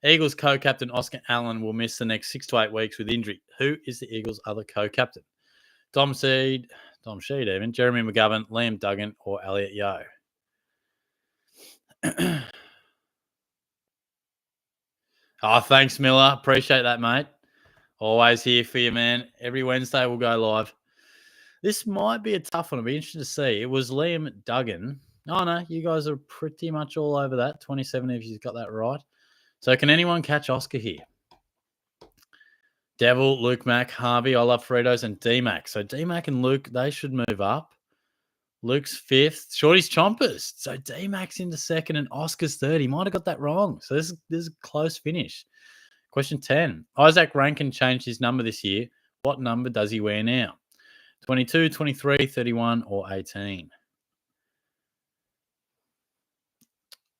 Speaker 1: Eagles co-captain Oscar Allen will miss the next 6 to 8 weeks with injury. Who is the Eagles' other co-captain? Tom Sheed even, Jeremy McGovern, Liam Duggan, or Elliot Yeo? Oh, thanks, Miller. Appreciate that, mate. Always here for you, man. Every Wednesday we'll go live. This might be a tough one. It'll be interesting to see. It was Liam Duggan. Oh, no, you guys are pretty much all over that. 27 if you've got that right. So can anyone catch Oscar here? Devil, Luke Mack, Harvey, I love Fritos, and D-Mac. So D-Mac and Luke, they should move up. Luke's fifth. Shorty's Chompers. So D-Mac's into second and Oscar's third. He might have got that wrong. So this is a close finish. Question 10. Isaac Rankin changed his number this year. What number does he wear now? 22, 23, 31, or 18?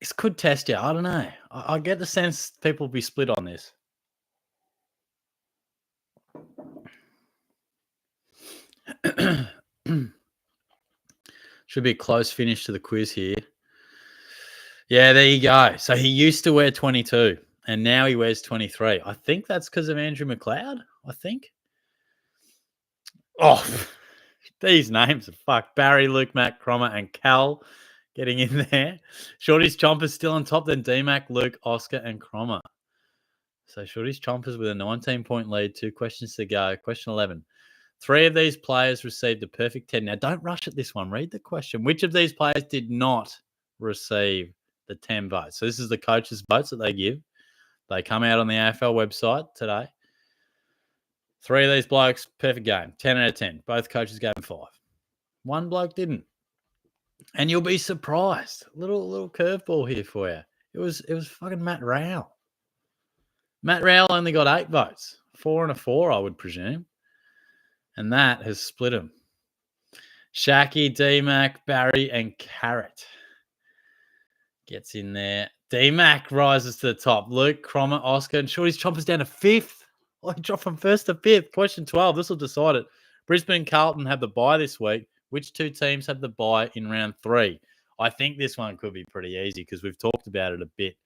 Speaker 1: This could test you. I don't know. I get the sense people will be split on this. Should be a close finish to the quiz here. Yeah, there you go. So he used to wear 22 and now he wears 23. I think that's because of Andrew McLeod, I think. Oh, these names are fucked. Barry, Luke, Matt, Cromer, and Cal getting in there. Shorty's Chompers still on top, then D-Mac, Luke, Oscar, and Cromer. So Shorty's Chompers with a 19-point lead. 2 questions to go. Question 11. 3 of these players received a perfect 10. Now, don't rush at this one. Read the question. Which of these players did not receive the 10 votes? So this is the coaches' votes that they give. They come out on the AFL website today. 3 of these blokes, perfect game. 10 out of 10. Both coaches gave them 5. One bloke didn't. And you'll be surprised. Little curveball here for you. It was fucking Matt Rowell. Matt Rowell only got 8 votes. 4 and a 4, I would presume. And that has split them. Shaki, D-Mac, Barry, and Carrot gets in there. D-Mac rises to the top. Luke, Cromer, Oscar, and Shorty's Chompers down to 5th. Oh, he dropped from 1st to 5th. Question 12. This will decide it. Brisbane and Carlton have the bye this week. Which 2 teams have the bye in round 3? I think this one could be pretty easy because we've talked about it a bit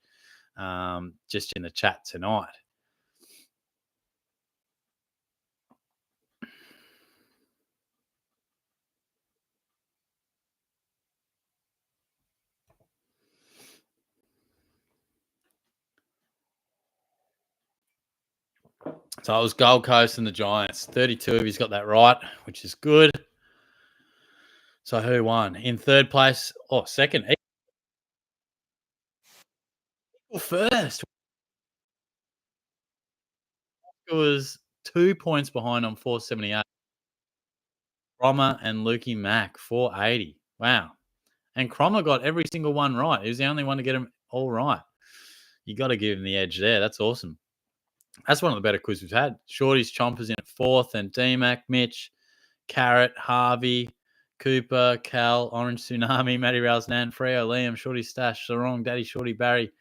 Speaker 1: just in the chat tonight. So it was Gold Coast and the Giants. 32 of he's got that right, which is good. So who won? In third place, second. Equal first. It was 2 points behind on 478. Cromer and Lukey Mack, 480. Wow. And Cromer got every single one right. He was the only one to get them all right. You got to give him the edge there. That's awesome. That's one of the better quizzes we've had. Shorty's Chompers in at 4th, and D-Mac, Mitch, Carrot, Harvey, Cooper, Cal, Orange Tsunami, Matty Rouse, Nan, Freo, Liam, Shorty Stash, Sarong, Daddy, Shorty, Barry,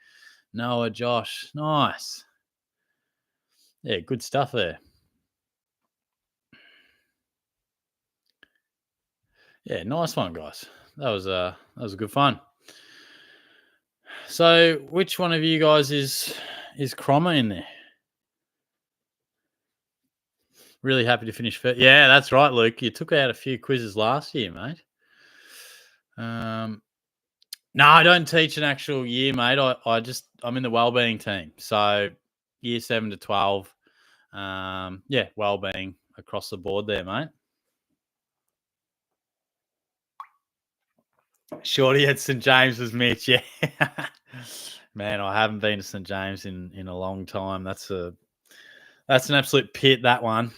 Speaker 1: Noah, Josh. Nice. Yeah, good stuff there. Yeah, nice one, guys. That was good fun. So, which one of you guys is Cromer in there? Really happy to finish first. Yeah, that's right, Luke. You took out a few quizzes last year, mate. No, I don't teach an actual year, mate. I'm in the wellbeing team. So year 7 to 12. Wellbeing across the board there, mate. Shorty at St. James's, Mitch. Yeah. Man, I haven't been to St. James in a long time. That's an absolute pit, that one.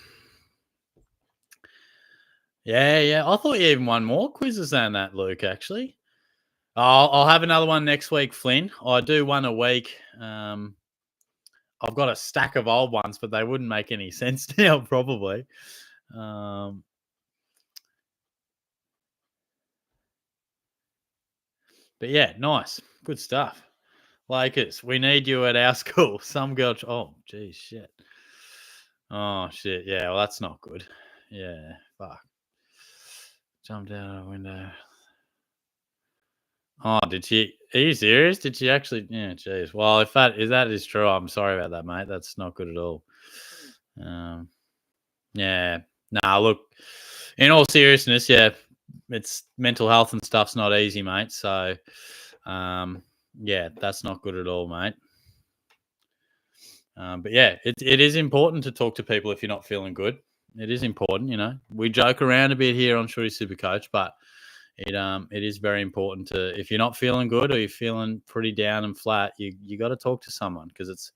Speaker 1: Yeah. I thought you even won more quizzes than that, Luke, actually. I'll have another one next week, Flynn. I do one a week. I've got a stack of old ones, but they wouldn't make any sense now, probably. But yeah, nice. Good stuff. Lakers, we need you at our school. Some girl. Oh, geez, shit. Oh, shit. Yeah, well, that's not good. Yeah, fuck. Jumped out of the window. Oh, did she? Are you serious? Did she actually? Yeah, geez. Well, if that is true, I'm sorry about that, mate. That's not good at all. Yeah. Nah, look. In all seriousness, yeah, it's mental health and stuff's not easy, mate. So, yeah, that's not good at all, mate. But yeah, it is important to talk to people if you're not feeling good. It is important, you know. We joke around a bit here on Shorty Super Coach, but it is very important to, if you're not feeling good or you're feeling pretty down and flat, you got to talk to someone, because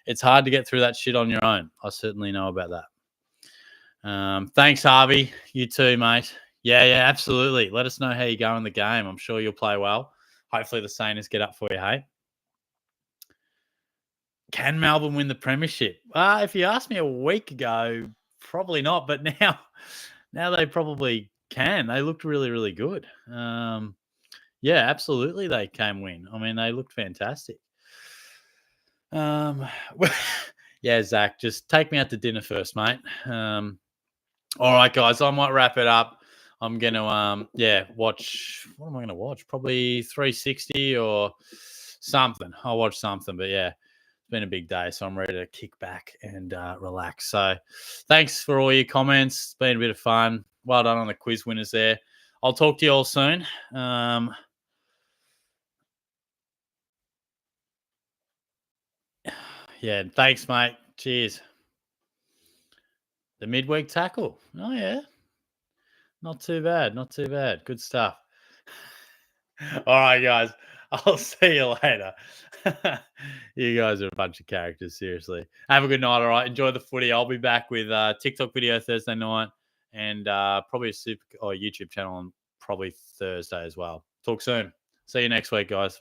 Speaker 1: it's hard to get through that shit on your own. I certainly know about that. Thanks, Harvey. You too, mate. Yeah, absolutely. Let us know how you go in the game. I'm sure you'll play well. Hopefully the Saints get up for you, hey? Can Melbourne win the premiership? If you asked me a week ago, probably not. But now they probably can. They looked really, really good. Yeah, absolutely, they can win. I mean, they looked fantastic. Um, yeah, Zach, just take me out to dinner first, mate. All right, guys, I might wrap it up. I'm gonna watch. What am I gonna watch? Probably 360 or something. I'll watch something, but yeah, it's been a big day, so I'm ready to kick back and relax. So, thanks for all your comments. It's been a bit of fun. Well done on the quiz winners there. I'll talk to you all soon. Yeah, thanks, mate. Cheers. The midweek tackle. Oh yeah, not too bad. Not too bad. Good stuff. All right, guys. I'll see you later. You guys are a bunch of characters, seriously. Have a good night, all right? Enjoy the footy. I'll be back with TikTok video Thursday night and probably a super or YouTube channel on probably Thursday as well. Talk soon. See you next week, guys.